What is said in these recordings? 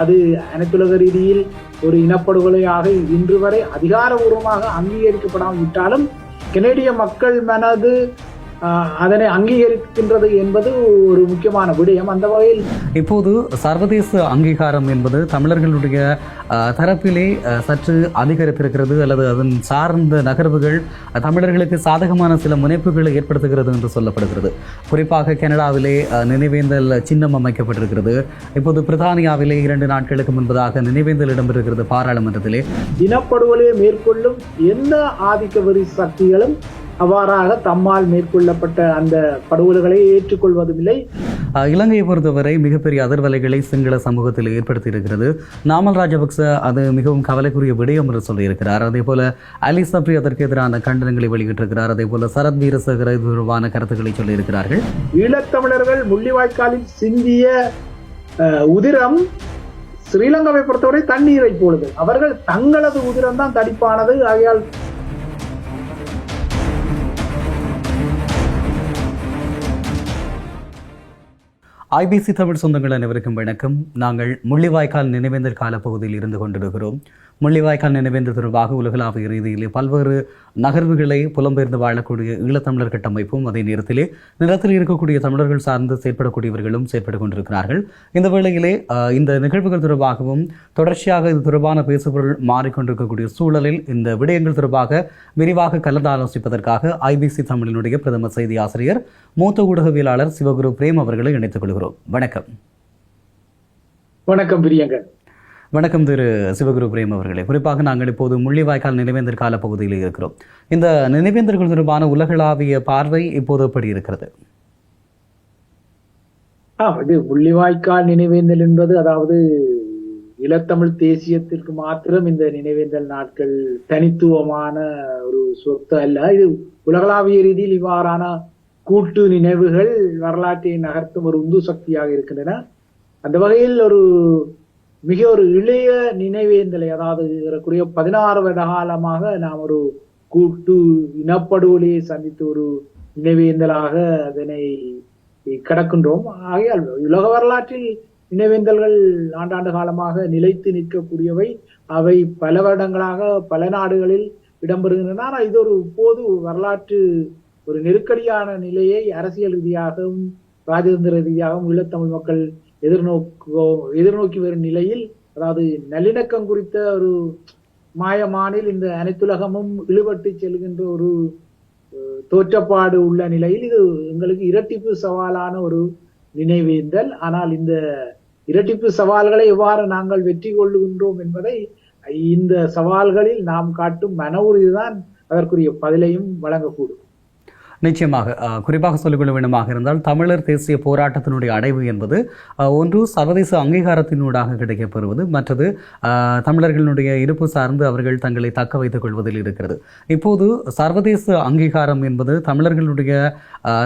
அது அனைத்துலக ரீதியில் ஒரு இனப்படுகொலையாக இன்று வரை அதிகாரபூர்வமாக அங்கீகரிக்கப்படாமல் விட்டாலும் கனேடிய மக்கள் மனது அதனை அங்கீகரிக்கின்றது என்பது ஒரு முக்கியமான விடயம். அந்த வகையில் இப்போது சர்வதேச அங்கீகாரம் என்பது தமிழர்களுடைய தரப்பிலே சற்று அதிகரித்திருக்கிறது அல்லது அதன் சார்ந்த நகர்வுகள் தமிழர்களுக்கு சாதகமான சில முனைப்புகளை ஏற்படுத்துகிறது என்று சொல்லப்படுகிறது. குறிப்பாக கனடாவிலே நினைவேந்தல் சின்னம் அமைக்கப்பட்டிருக்கிறது. இப்போது பிரித்தானியாவிலே 2 நாட்களுக்கு முன்பதாக நினைவேந்தல் இடம்பெறுகிறது பாராளுமன்றத்திலே. இனப்படுகொலையை மேற்கொள்ளும் எந்த ஆதிக்க வெறி சக்திகளும் அவ்வாறாக தம்மால் மேற்கொள்ளப்பட்ட அந்த படுகொலைகளை ஏற்றுக்கொள்வதுமில்லை. இலங்கையை பொறுத்தவரை மிகப்பெரிய அதிர்வலைகளை சிங்கள சமூகத்தில் ஏற்படுத்தி இருக்கிறது. நாமல் ராஜபக்ச அது மிகவும் கவலைக்குரிய விடயம் என்று சொல்லியிருக்கிறார். அதே போல அலி சப்ரி அதற்கு எதிரான கண்டனங்களை வெளியிட்டிருக்கிறார். அதே போல சரத் வீரசேகர தொடர்பான கருத்துக்களை சொல்லியிருக்கிறார்கள். ஈழத்தமிழர்கள் முள்ளிவாய்க்காலில் சிந்திய உதிரம் ஸ்ரீலங்காவை பொறுத்தவரை தண்ணீரை போலுது. அவர்கள் தங்களது உதிரம் தான் தடிப்பானது. ஆகையால் ஐபிசி தமிழ் சொந்தங்கள் அனைவருக்கும் வணக்கம். நாங்கள் முள்ளிவாய்க்கால் நினைவேந்தல் காலப்பகுதியில் இருந்து கொண்டிருக்கிறோம். முள்ளிவாய்க்கால் நினைவேந்தல் தொடர்பாக உலகளாவிய ரீதியிலே பல்வேறு நகர்வுகளை புலம்பெயர்ந்து வாழக்கூடிய ஈழத்தமிழர் கட்டமைப்பும் அதே நேரத்திலே நிலத்தில் இருக்கக்கூடிய தமிழர்கள் சார்ந்து செயற்படக்கூடியவர்களும் செயற்பட்டுக் கொண்டிருக்கிறார்கள். இந்த வேளையிலே இந்த நிகழ்வுகள் தொடர்பாகவும் தொடர்ச்சியாக இது தொடர்பான பேசுபொருள் மாறிக்கொண்டிருக்கக்கூடிய சூழலில் இந்த விடயங்கள் தொடர்பாக விரிவாக கலந்து ஆலோசிப்பதற்காக ஐபிசி தமிழினுடைய பிரதம செய்தி ஆசிரியர் மூத்த ஊடகவியலாளர் சிவகுரு பிரேம் அவர்களை இணைத்துக் கொள்கிறோம். வணக்கம். வணக்கம் பிரியங்கர். வணக்கம் திரு சிவகுரு பிரேம் அவர்களே. குறிப்பாக நாங்கள் இப்போது முள்ளிவாய்க்கால் நினைவேந்தல் கால பகுதியில் இருக்கிறோம். இந்த நினைவேந்தல்கள் தொடர்பான உலகளாவிய பார்வை இப்போது எப்படி இருக்கிறது? இது முள்ளிவாய்க்கால் நினைவேந்தல் என்பது அதாவது ஈழத்தமிழ் தேசியத்திற்கு மாத்திரம் இந்த நினைவேந்தல் நாட்கள் தனித்துவமான ஒரு சொத்து அல்ல. இது உலகளாவிய ரீதியில் இவ்வாறான கூட்டு நினைவுகள் வரலாற்றை நகர்த்தும் ஒரு உந்து சக்தியாக இருக்கின்றன. அந்த வகையில் ஒரு இளைய நினைவேந்தலை, அதாவது 16 வருட காலமாக நாம் ஒரு கூட்டு இனப்படுகொலையை சந்தித்து ஒரு நினைவேந்தலாக அதனை கடக்கின்றோம். ஆகையால் உலக வரலாற்றில் நினைவேந்தல்கள் ஆண்டாண்டு காலமாக நிலைத்து நிற்கக்கூடியவை. அவை பல வருடங்களாக பல நாடுகளில் இடம்பெறுகின்றன. ஆனால் இது ஒரு பொது வரலாற்று ஒரு நெருக்கடியான நிலையை அரசியல் ரீதியாகவும் ராஜதந்திர ரீதியாகவும் ஈழத்தமிழ் மக்கள் எதிர்நோக்கி வரும் நிலையில், அதாவது நல்லிணக்கம் குறித்த ஒரு மாயமானில் இந்த அனைத்துலகமும் இழுபட்டு செல்கின்ற ஒரு தோற்றப்பாடு உள்ள நிலையில் இது எங்களுக்கு இரட்டிப்பு சவாலான ஒரு நினைவேந்தல். ஆனால் இந்த இரட்டிப்பு சவால்களை எவ்வாறு நாங்கள் வெற்றி கொள்ளுகின்றோம் என்பதை இந்த சவால்களில் நாம் காட்டும் மன உறுதிதான் அதற்குரிய பதிலையும் வழங்கக்கூடும். நிச்சயமாக குறிப்பாக சொல்லிக்கொள்ள வேண்டுமாக இருந்தால் தமிழர் தேசிய போராட்டத்தினுடைய அடைவு என்பது ஒன்று சர்வதேச அங்கீகாரத்தினூடாக கிடைக்கப்பெறுவது, மற்றது தமிழர்களுடைய இருப்பு சார்ந்து அவர்கள் தங்களை தக்க வைத்துக் கொள்வதில் இருக்கிறது. இப்போது சர்வதேச அங்கீகாரம் என்பது தமிழர்களுடைய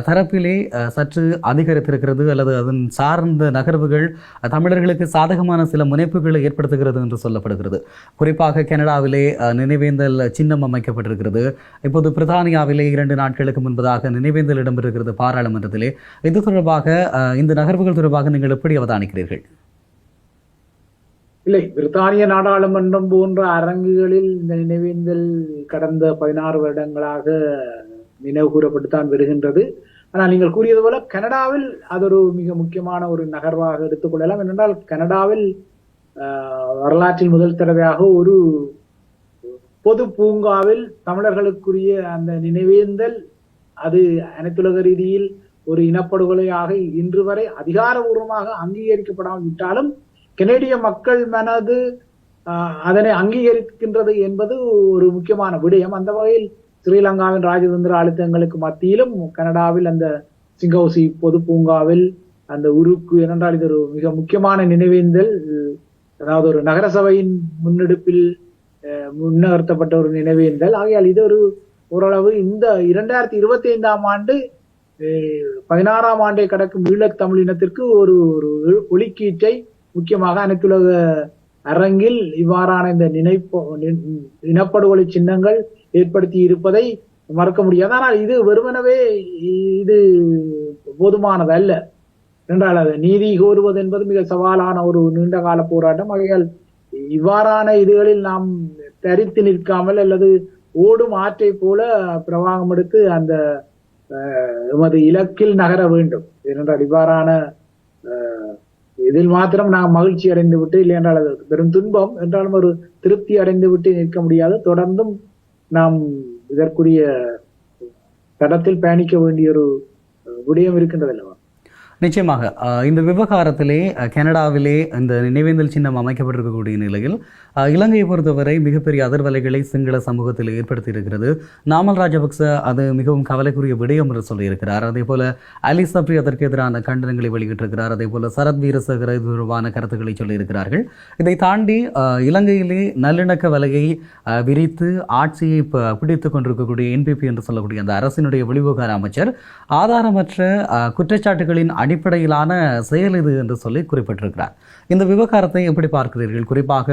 தரப்பிலே சற்று அதிகரித்திருக்கிறது அல்லது அதன் சார்ந்த நகர்வுகள் தமிழர்களுக்கு சாதகமான சில முனைப்புகளை ஏற்படுத்துகிறது என்று சொல்லப்படுகிறது. குறிப்பாக கனடாவிலே நினைவேந்தல் சின்னம் அமைக்கப்பட்டிருக்கிறது. இப்போது பிரித்தானியாவிலே 2 நாட்களுக்கு முன்பு நினைவேந்தல் இடம்பெறுகிறது பாராளுமன்றத்திலே. இது தொடர்பாக இந்த நகர்வுகள் தொடர்பாக நீங்கள் எப்படி அவதானிக்கிறீர்கள்? இல்லை, பிரித்தானிய நாடாளுமன்றம் போன்ற அரங்குகளில் இந்த நினைவேந்தல் கடந்த 16 வருடங்களாக நினைவு கூறப்பட்டுத்தான் வருகின்றது. ஆனால் நீங்கள் கூறியது போல கனடாவில் அது ஒரு மிக முக்கியமான ஒரு நகர்வாக எடுத்துக்கொள்ளலாம். ஏனென்றால் கனடாவில் வரலாற்றில் முதல் தடவையாக ஒரு பொது பூங்காவில் தமிழர்களுக்குரிய அந்த நினைவேந்தல் அது அனைத்துலக ரீதியில் ஒரு இனப்படுகொலையாக இன்று வரை அதிகாரபூர்வமாக அங்கீகரிக்கப்படாமல் விட்டாலும் கனேடிய மக்கள் மனது அதனை அங்கீகரிக்கின்றது என்பது ஒரு முக்கியமான விடயம். அந்த வகையில் ஸ்ரீலங்காவின் ராஜதந்திர அழுத்தங்களுக்கு மத்தியிலும் கனடாவில் அந்த சிங்கௌசி பொது பூங்காவில் அந்த உருக்கு, ஏனென்றால் இது ஒரு மிக முக்கியமான நினைவேந்தல், அதாவது ஒரு நகரசபையின் முன்னெடுப்பில் முன்னகர்த்தப்பட்ட ஒரு நினைவேந்தல். ஆகையால் இது ஓரளவு இந்த 2025ஆம் ஆண்டு 16ஆம் ஆண்டை கடக்கும் ஈழத்தமிழினத்திற்கு ஒரு ஒலிக்கீற்றை முக்கியமாக அனைத்துலக அரங்கில் இவ்வாறான இந்த இனப்படுகொலை சின்னங்கள் ஏற்படுத்தி இருப்பதை மறக்க முடியாது. ஆனால் இது வெறுமனவே இது போதுமானது அல்ல. என்றால் அது நீதி கோருவது என்பது மிக சவாலான ஒரு நீண்ட கால போராட்டம். ஆகையால் இவ்வாறான இதுகளில் நாம் தரித்து நிற்காமல் அல்லது ஓடும் ஆற்றை போல பிரவாகம் எடுத்து அந்த எமது இலக்கில் நகர வேண்டும். ஏனென்றால் இவ்வாறான இதில் மாத்திரம் நாம் மகிழ்ச்சி அடைந்து விட்டு, இல்லை என்றால் அது பெரும் துன்பம் என்றாலும் ஒரு திருப்தி அடைந்து விட்டு நிற்க முடியாது. தொடர்ந்தும் நாம் இதற்குரிய தடத்தில் பயணிக்க வேண்டிய ஒரு விடயம் இருக்கின்றது அல்லவா? நிச்சயமாக இந்த விவகாரத்திலே கனடாவிலே இந்த நினைவேந்தல் சின்னம் அமைக்கப்பட்டிருக்கக்கூடிய நிலையில் இலங்கையை பொறுத்தவரை மிகப்பெரிய அதிர்வலைகளை சிங்கள சமூகத்தில் ஏற்படுத்தி இருக்கிறது. நாமல் ராஜபக்ச அது மிகவும் கவலைக்குரிய விடயம் என்று சொல்லியிருக்கிறார். அதே போல அலி சப்ரி அதற்கு எதிரான கண்டனங்களை வெளியிட்டிருக்கிறார். அதே போல சரத் வீரசேகர தொடர்பான கருத்துக்களை சொல்லியிருக்கிறார்கள். இதை தாண்டி இலங்கையிலே நல்லிணக்க வலையை விரித்து ஆட்சியை பிடித்துக் கொண்டிருக்கக்கூடிய என்பிபி என்று சொல்லக்கூடிய அந்த அரசினுடைய வெளிவிவகார அமைச்சர் ஆதாரமற்ற குற்றச்சாட்டுகளின் அடிப்படையிலான செயல் இது என்று சொல்லி குறிப்பிட்டிருக்கிறார். இந்த விவகாரத்தை எப்படி பார்க்கிறீர்கள்? குறிப்பாக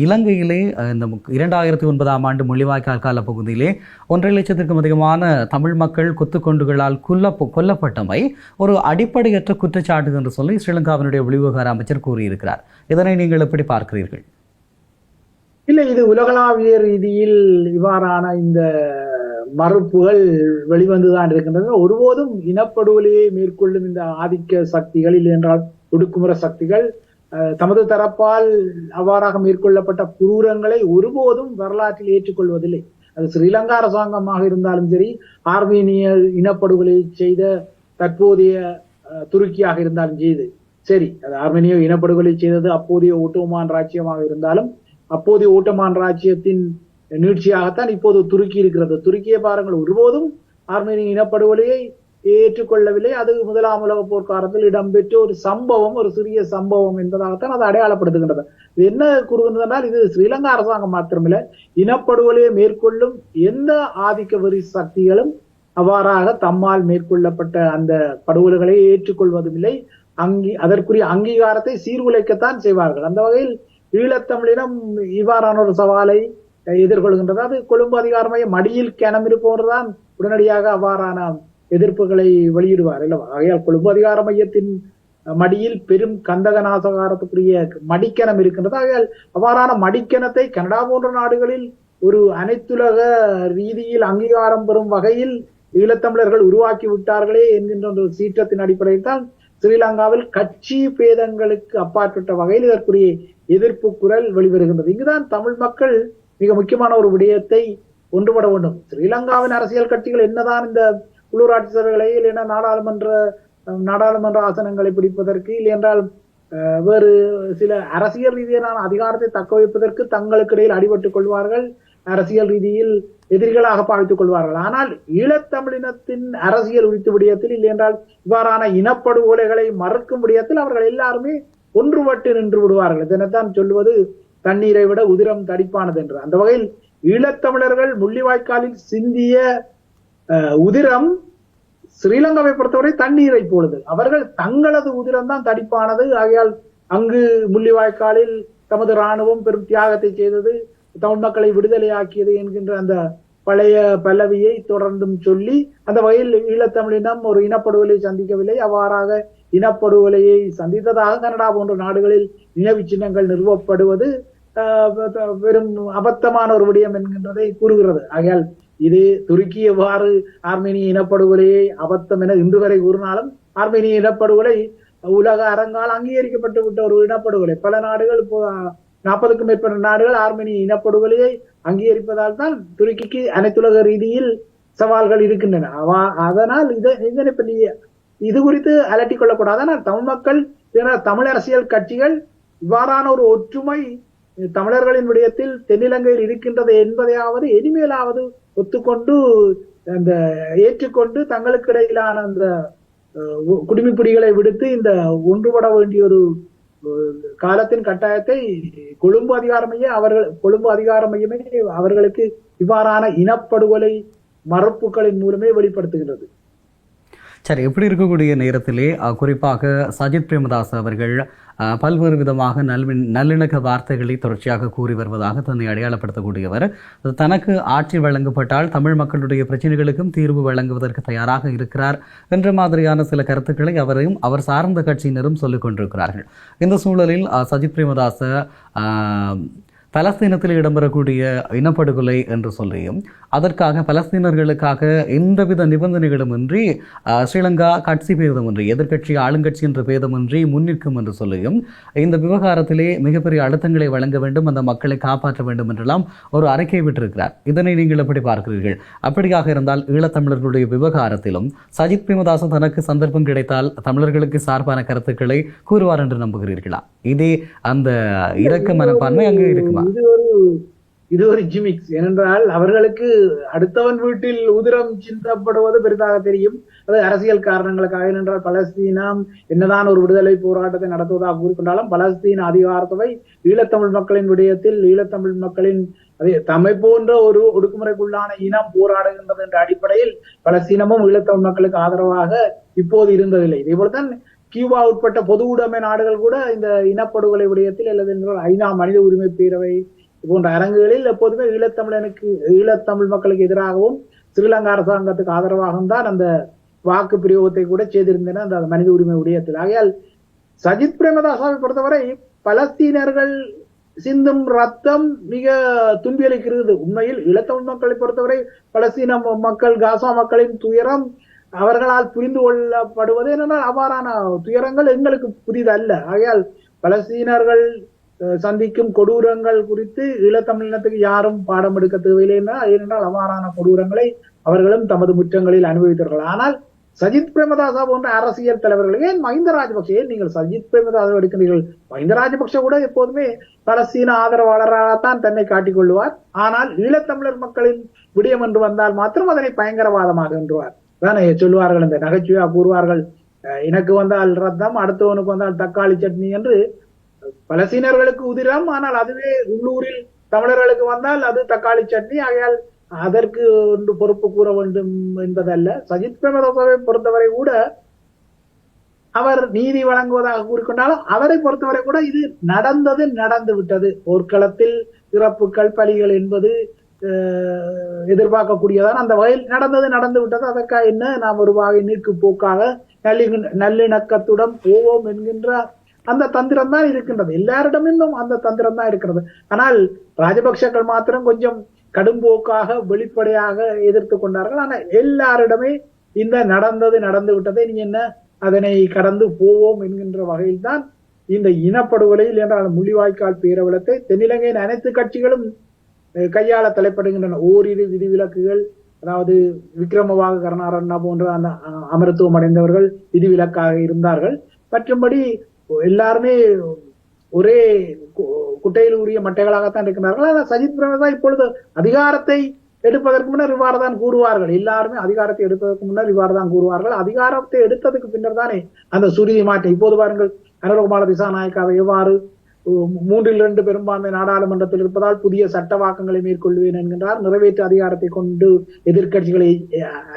இலங்கையிலே இந்த 2009 ஆண்டு முள்ளிவாய்க்கால் கால பகுதியிலே 1.5 லட்சத்திற்கும் அதிகமான தமிழ் மக்கள் குத்துக்கொண்டுகளால் கொல்லப்பட்டமை ஒரு அடிப்படையற்ற குற்றச்சாட்டு என்று சொல்லி ஸ்ரீலங்காவினுடைய வெளிவிவகார அமைச்சர் கூறியிருக்கிறார். இதனை நீங்கள் எப்படி பார்க்கிறீர்கள்? இல்லை, இது உலகளாவிய ரீதியில் இவ்வாறான இந்த மறுப்புகள் வெளிவந்துதான் இருக்கின்றன. ஒருபோதும் இனப்படுகொலையை மேற்கொள்ளும் இந்த ஆதிக்க சக்திகள், இல்லை என்றால் ஒடுக்குமுறை சக்திகள் தமது தரப்பால் அவ்வாறாக மேற்கொள்ளப்பட்ட குரூரங்களை ஒருபோதும் வரலாற்றில் ஏற்றுக்கொள்வதில்லை. அது ஸ்ரீலங்கா அரசாங்கமாக இருந்தாலும் சரி, ஆர்மீனிய இனப்படுகொலை செய்த தற்போதைய துருக்கியாக இருந்தாலும் சரி, அது ஆர்மீனிய இனப்படுகொலை செய்தது அப்போதைய ஓட்டோமான் ராஜ்யமாக இருந்தாலும், அப்போதைய ஓட்டோமான் ராஜ்யத்தின் நீட்சியாகத்தான் இப்போது துருக்கி இருக்கிறது. துருக்கியை பாருங்கள், ஒருபோதும் ஆர்மேனிய இனப்படுகொலையை ஏற்றுக்கொள்ளவில்லை. அது முதலாம் உலக போர்க்காலத்தில் இடம்பெற்ற ஒரு சம்பவம், ஒரு சிறிய சம்பவம் என்பதாகத்தான் அது அடையாளப்படுத்துகின்றது. இது என்ன கூறுகின்றனால், இது ஸ்ரீலங்கா அரசாங்கம் மாத்திரமில்லை, இனப்படுகொலையை மேற்கொள்ளும் எந்த ஆதிக்க வெறி சக்திகளும் அவ்வாறாக தம்மால் மேற்கொள்ளப்பட்ட அந்த படுகொலைகளை ஏற்றுக்கொள்வதும் இல்லை. அதற்குரிய அங்கீகாரத்தை சீர்குலைக்கத்தான் செய்வார்கள். அந்த வகையில் ஈழத்தமிழினம் இவ்வாறான ஒரு சவாலை எதிர்கொள்கின்றது. அது கொழும்பு அதிகார மையம் மடியில் கிணம் இருப்பவர்தான் உடனடியாக அவ்வாறான எதிர்ப்புகளை வெளியிடுவார் அல்லவா? ஆகையால் கொழும்பு அதிகார மையத்தின் மடியில் பெரும் கந்தக நாசகாரத்துக்குரிய மடிக்கணம் இருக்கின்றது. ஆகையால் அவ்வாறான மடிக்கணத்தை கனடா போன்ற நாடுகளில் ஒரு அனைத்துலக ரீதியில் அங்கீகாரம் பெறும் வகையில் ஈழத்தமிழர்கள் உருவாக்கி விட்டார்களே என்கின்ற ஒரு சீற்றத்தின் அடிப்படையில் தான் ஸ்ரீலங்காவில் கட்சி பேதங்களுக்கு அப்பாற்பட்ட வகையில் இதற்குரிய எதிர்ப்பு குரல் வெளிவருகின்றது. இங்குதான் தமிழ் மக்கள் மிக முக்கியமான ஒரு விடயத்தை ஒன்றுபட வேண்டும். ஸ்ரீலங்காவின் அரசியல் கட்சிகள் என்னதான் இந்த உள்ளூராட்சி சபைகளை, இல்லைன்னா நாடாளுமன்ற ஆசனங்களை பிடிப்பதற்கு, இல்லை என்றால் வேறு சில அரசியல் ரீதியிலான அதிகாரத்தை தக்க வைப்பதற்கு தங்களுக்கு இடையில் அடிபட்டுக் கொள்வார்கள், அரசியல் ரீதியில் எதிரிகளாக பாவித்துக் கொள்வார்கள். ஆனால் ஈழத்தமிழினத்தின் அரசியல் உரித்து விடயத்தில், இல்லை என்றால் இவ்வாறான இனப்படுகொலைகளை மறுக்கும் விடயத்தில் அவர்கள் எல்லாருமே ஒன்றுபட்டு நின்று விடுவார்கள். இதனைத்தான் சொல்லுவது தண்ணீரை விட உதிரம் தடிப்பானது என்று. அந்த வகையில் ஈழத்தமிழர்கள் முள்ளிவாய்க்காலில் சிந்திய உதிரம் ஸ்ரீலங்காவை பொறுத்தவரை தண்ணீரை போலது. அவர்கள் தங்களது உதிரம் தான் தடிப்பானது. ஆகையால் அங்கு முள்ளிவாய்க்காலில் தமது இராணுவம் பெரும் தியாகத்தை செய்தது, தமிழ் மக்களை விடுதலையாக்கியது என்கின்ற அந்த பழைய பல்லவியை தொடர்ந்தும் சொல்லி, அந்த வகையில் ஈழத்தமிழினம் ஒரு இனப்படுகொலை சந்திக்கவில்லை, அவ்வாறாக இனப்படுகொலையை சந்தித்ததாக கனடா போன்ற நாடுகளில் நினைவு சின்னங்கள் நிறுவப்படுவது பெரும் அபத்தமான ஒரு விடயம் என்கின்றதை கூறுகிறது. ஆகையால் இது துருக்கி எவ்வாறு ஆர்மேனிய இனப்படுகொலையை அபத்தம் என இன்று வரை கூறினாலும், ஆர்மேனிய இனப்படுகொலை உலக அரங்கால் அங்கீகரிக்கப்பட்டு விட்ட ஒரு இனப்படுகொலை. பல நாடுகள், 40க்கும் மேற்பட்ட நாடுகள் ஆர்மேனிய இனப்படுகொலையை அங்கீகரிப்பதால் தான் துருக்கிக்கு அனைத்துலக ரீதியில் சவால்கள் இருக்கின்றன. அதனால் இதனை பற்றி இது குறித்து அலட்டிக் கொள்ளக்கூடாது. ஆனால் தமிழ் மக்கள், தமிழ் அரசியல் கட்சிகள் இவ்வாறான ஒரு ஒற்றுமை தமிழர்களின் விடயத்தில் தென்னிலங்கையில் இருக்கின்றது என்பதையாவது இனிமேலாவது ஒத்துக்கொண்டு அந்த ஏற்றுக்கொண்டு தங்களுக்கு இடையிலான அந்த குடிமிப்பிடிகளை விடுத்து இந்த ஒன்றுபட வேண்டிய ஒரு காலத்தின் கட்டாயத்தை கொழும்பு அதிகார மையமே அவர்களுக்கு இவ்வாறான இனப்படுகொலை மறுப்புகளின் மூலமே வெளிப்படுத்துகின்றது. சரி, எப்படி இருக்கக்கூடிய நேரத்திலே குறிப்பாக சஜித் பிரேமதாஸ் அவர்கள் பல்வேறு விதமாக நல்லிணக்க வார்த்தைகளை தொடர்ச்சியாக கூறி வருவதாக தன்னை அடையாளப்படுத்தக்கூடியவர். தனக்கு ஆட்சி வழங்கப்பட்டால் தமிழ் மக்களுடைய பிரச்சனைகளுக்கும் தீர்வு வழங்குவதற்கு தயாராக இருக்கிறார் என்ற மாதிரியான சில கருத்துக்களை அவரையும் அவர் சார்ந்த கட்சியினரும் சொல்லிக் கொண்டிருக்கிறார்கள். இந்த சூழலில் சஜித் பிரேமதாச பலஸ்தீனத்தில் இடம்பெறக்கூடிய இனப்படுகொலை என்று சொல்லியும் அதற்காக பலஸ்தீனர்களுக்காக எந்தவித நிபந்தனைகளுமின்றி ஸ்ரீலங்கா கட்சி பேதமின்றி எதிர்க்கட்சி ஆளுங்கட்சி என்ற பேதமின்றி முன்னிற்கும் என்று சொல்லியும் இந்த விவகாரத்திலே மிகப்பெரிய அழுத்தங்களை வழங்க வேண்டும், அந்த மக்களை காப்பாற்ற வேண்டும் என்றெல்லாம் ஒரு அறிக்கை விட்டிருக்கிறார். இதனை நீங்கள் எப்படி பார்க்கிறீர்கள்? அப்படியாக இருந்தால் ஈழத்தமிழர்களுடைய விவகாரத்திலும் சஜித் பிரேமதாசன் தனக்கு சந்தர்ப்பம் கிடைத்தால் தமிழர்களுக்கு சார்பான கருத்துக்களை கூறுவார் என்று நம்புகிறீர்களா? இதே அந்த இரக்க மனப்பான்மை அங்கு இருக்குமா? இது ஒரு ஜிமிக்ஸ். ஏனென்றால் அவர்களுக்கு அடுத்தவன் வீட்டில் உதிரம் சிந்தப்படுவது பெரிதாக தெரியும். அது அரசியல் காரணங்களுக்காக. ஏனென்றால் பலஸ்தீனம் என்னதான் ஒரு விடுதலை போராட்டத்தை நடத்துவதாக கூறிக்கொண்டாலும் பலஸ்தீன அதிகாரத்தை ஈழத்தமிழ் மக்களின் விடயத்தில் ஈழத்தமிழ் மக்களின் தம்மை போன்ற ஒரு ஒடுக்குமுறைக்குள்ளான இனம் போராடுகின்றது என்ற அடிப்படையில் பலஸ்தீனமும் ஈழத்தமிழ் மக்களுக்கு ஆதரவாக இப்போது இருந்ததில்லை. இதே போலதான் கியூபா உட்பட்ட பொது உடைமை நாடுகள் கூட இந்த இனப்படுகொலை விடயத்தில் அல்லது ஐநா மனித உரிமை பேரவை போன்ற அரங்குகளில் எப்போதுமே ஈழத்தமிழ் மக்களுக்கு எதிராகவும் ஸ்ரீலங்கா அரசாங்கத்துக்கு ஆதரவாகவும் தான் அந்த வாக்கு பிரயோகத்தை கூட செய்திருந்தன அந்த மனித உரிமை விடயத்தில். ஆகையால் சஜித் பிரேமதாசாவை பொறுத்தவரை பலஸ்தீனர்கள் சிந்தும் ரத்தம் மிக துன்பியளிக்கிறது. உண்மையில் ஈழத்தமிழ் மக்களை பொறுத்தவரை பலஸ்தீன மக்கள் காசா மக்களின் துயரம் அவர்களால் புரிந்து கொள்ளப்படுவது என்னென்னால் அவ்வாறான துயரங்கள் எங்களுக்கு புதிதல்ல. ஆகையால் பலஸ்தீனர்கள் சந்திக்கும் கொடூரங்கள் குறித்து ஈழத்தமிழினத்துக்கு யாரும் பாடம் எடுக்க தேவையில்லை ஏனென்றால் அவ்வாறான கொடூரங்களை அவர்களும் தமது முற்றங்களில் அனுபவித்தார்கள். ஆனால் சஜித் பிரேமதாசா போன்ற அரசியல் தலைவர்கள், ஏன் மஹிந்த ராஜபக்சே, நீங்கள் சஜித் பிரேமதாசா எடுக்கிறீர்கள், மஹிந்த ராஜபக்ச கூட எப்போதுமே பலஸ்தீன ஆதரவாளராகத்தான் தன்னை காட்டிக் கொள்வார். ஆனால் ஈழத்தமிழர் மக்களின் விடயம் என்று வந்தால் மாத்திரம் அதனை பயங்கரவாதமாக என்றுவார். தானே சொல்லுவார்கள், இந்த நகைச்சுவையா கூறுவார்கள், எனக்கு வந்தால் ரத்தம் அடுத்தவனுக்கு வந்தால் தக்காளி சட்னி என்று. பலஸ்தீனர்களுக்கு உதிரம், ஆனால் அதுவே உள்ளூரில் தமிழர்களுக்கு வந்தால் அது தக்காளி சட்னி. ஆகையால் அதற்கு ஒன்று பொறுப்பு கூற வேண்டும் என்பதல்ல. சஜித் பிரேமதாசாவை பொறுத்தவரை கூட அவர் நீதி வழங்குவதாக கூறிக்கொண்டாலும் அவரை பொறுத்தவரை கூட இது நடந்து விட்டது. போர்க்களத்தில் இறப்புகள் பலிகள் என்பது எதிர்பார்க்கக்கூடியதான். அந்த வகையில் நடந்து விட்டது. அதற்காக என்ன நாம் ஒரு வகை நீக்கு போக்காக நல்லிணக்கத்துடன் போவோம் என்கின்ற அந்த தந்திரம் தான் இருக்கின்றது. எல்லாரிடமும் அந்த தந்திரம் தான் இருக்கிறது. ஆனால் ராஜபக்சர்கள் மாத்திரம் கொஞ்சம் கடும்போக்காக வெளிப்படையாக எதிர்த்து கொண்டார்கள். ஆனால் எல்லாரிடமே இந்த நடந்து விட்டதை நீ என்ன அதனை கடந்து போவோம் என்கின்ற வகையில் தான் இந்த இனப்படுகொலையில் என்றால் முள்ளிவாய்க்கால் பேரவலத்தை தென்னிலங்கையின் அனைத்து கட்சிகளும் கையாள தலைப்படுகின்றன. ஓரிரு விதிவிலக்குகள், அதாவது விக்ரமவாக கருணாரண்ணா போன்ற அந்த அமரத்துவம் அடைந்தவர்கள் விதிவிலக்காக இருந்தார்கள். மற்றும்படி எல்லாருமே ஒரே குட்டையில் உரிய மட்டைகளாகத்தான் இருக்கிறார்கள். ஆனால் சஜித் பிரேமதாசா இப்பொழுது அதிகாரத்தை எடுப்பதற்கு முன்னர் இவ்வாறு தான் கூறுவார்கள். எல்லாருமே அதிகாரத்தை எடுப்பதற்கு முன்னர் இவ்வாறு தான் கூறுவார்கள். அதிகாரத்தை எடுத்ததுக்கு பின்னர் தானே அந்த சுருதி மாற்றம். இப்போது பாருங்கள், அனுரகுமார திசாநாயக்காவை எவ்வாறு 3/2 பெரும்பான்மை நாடாளுமன்றத்தில் இருப்பதால் புதிய சட்டவாக்கங்களை மேற்கொள்வேன் என்கின்றார். நிறைவேற்று அதிகாரத்தை கொண்டு எதிர்கட்சிகளை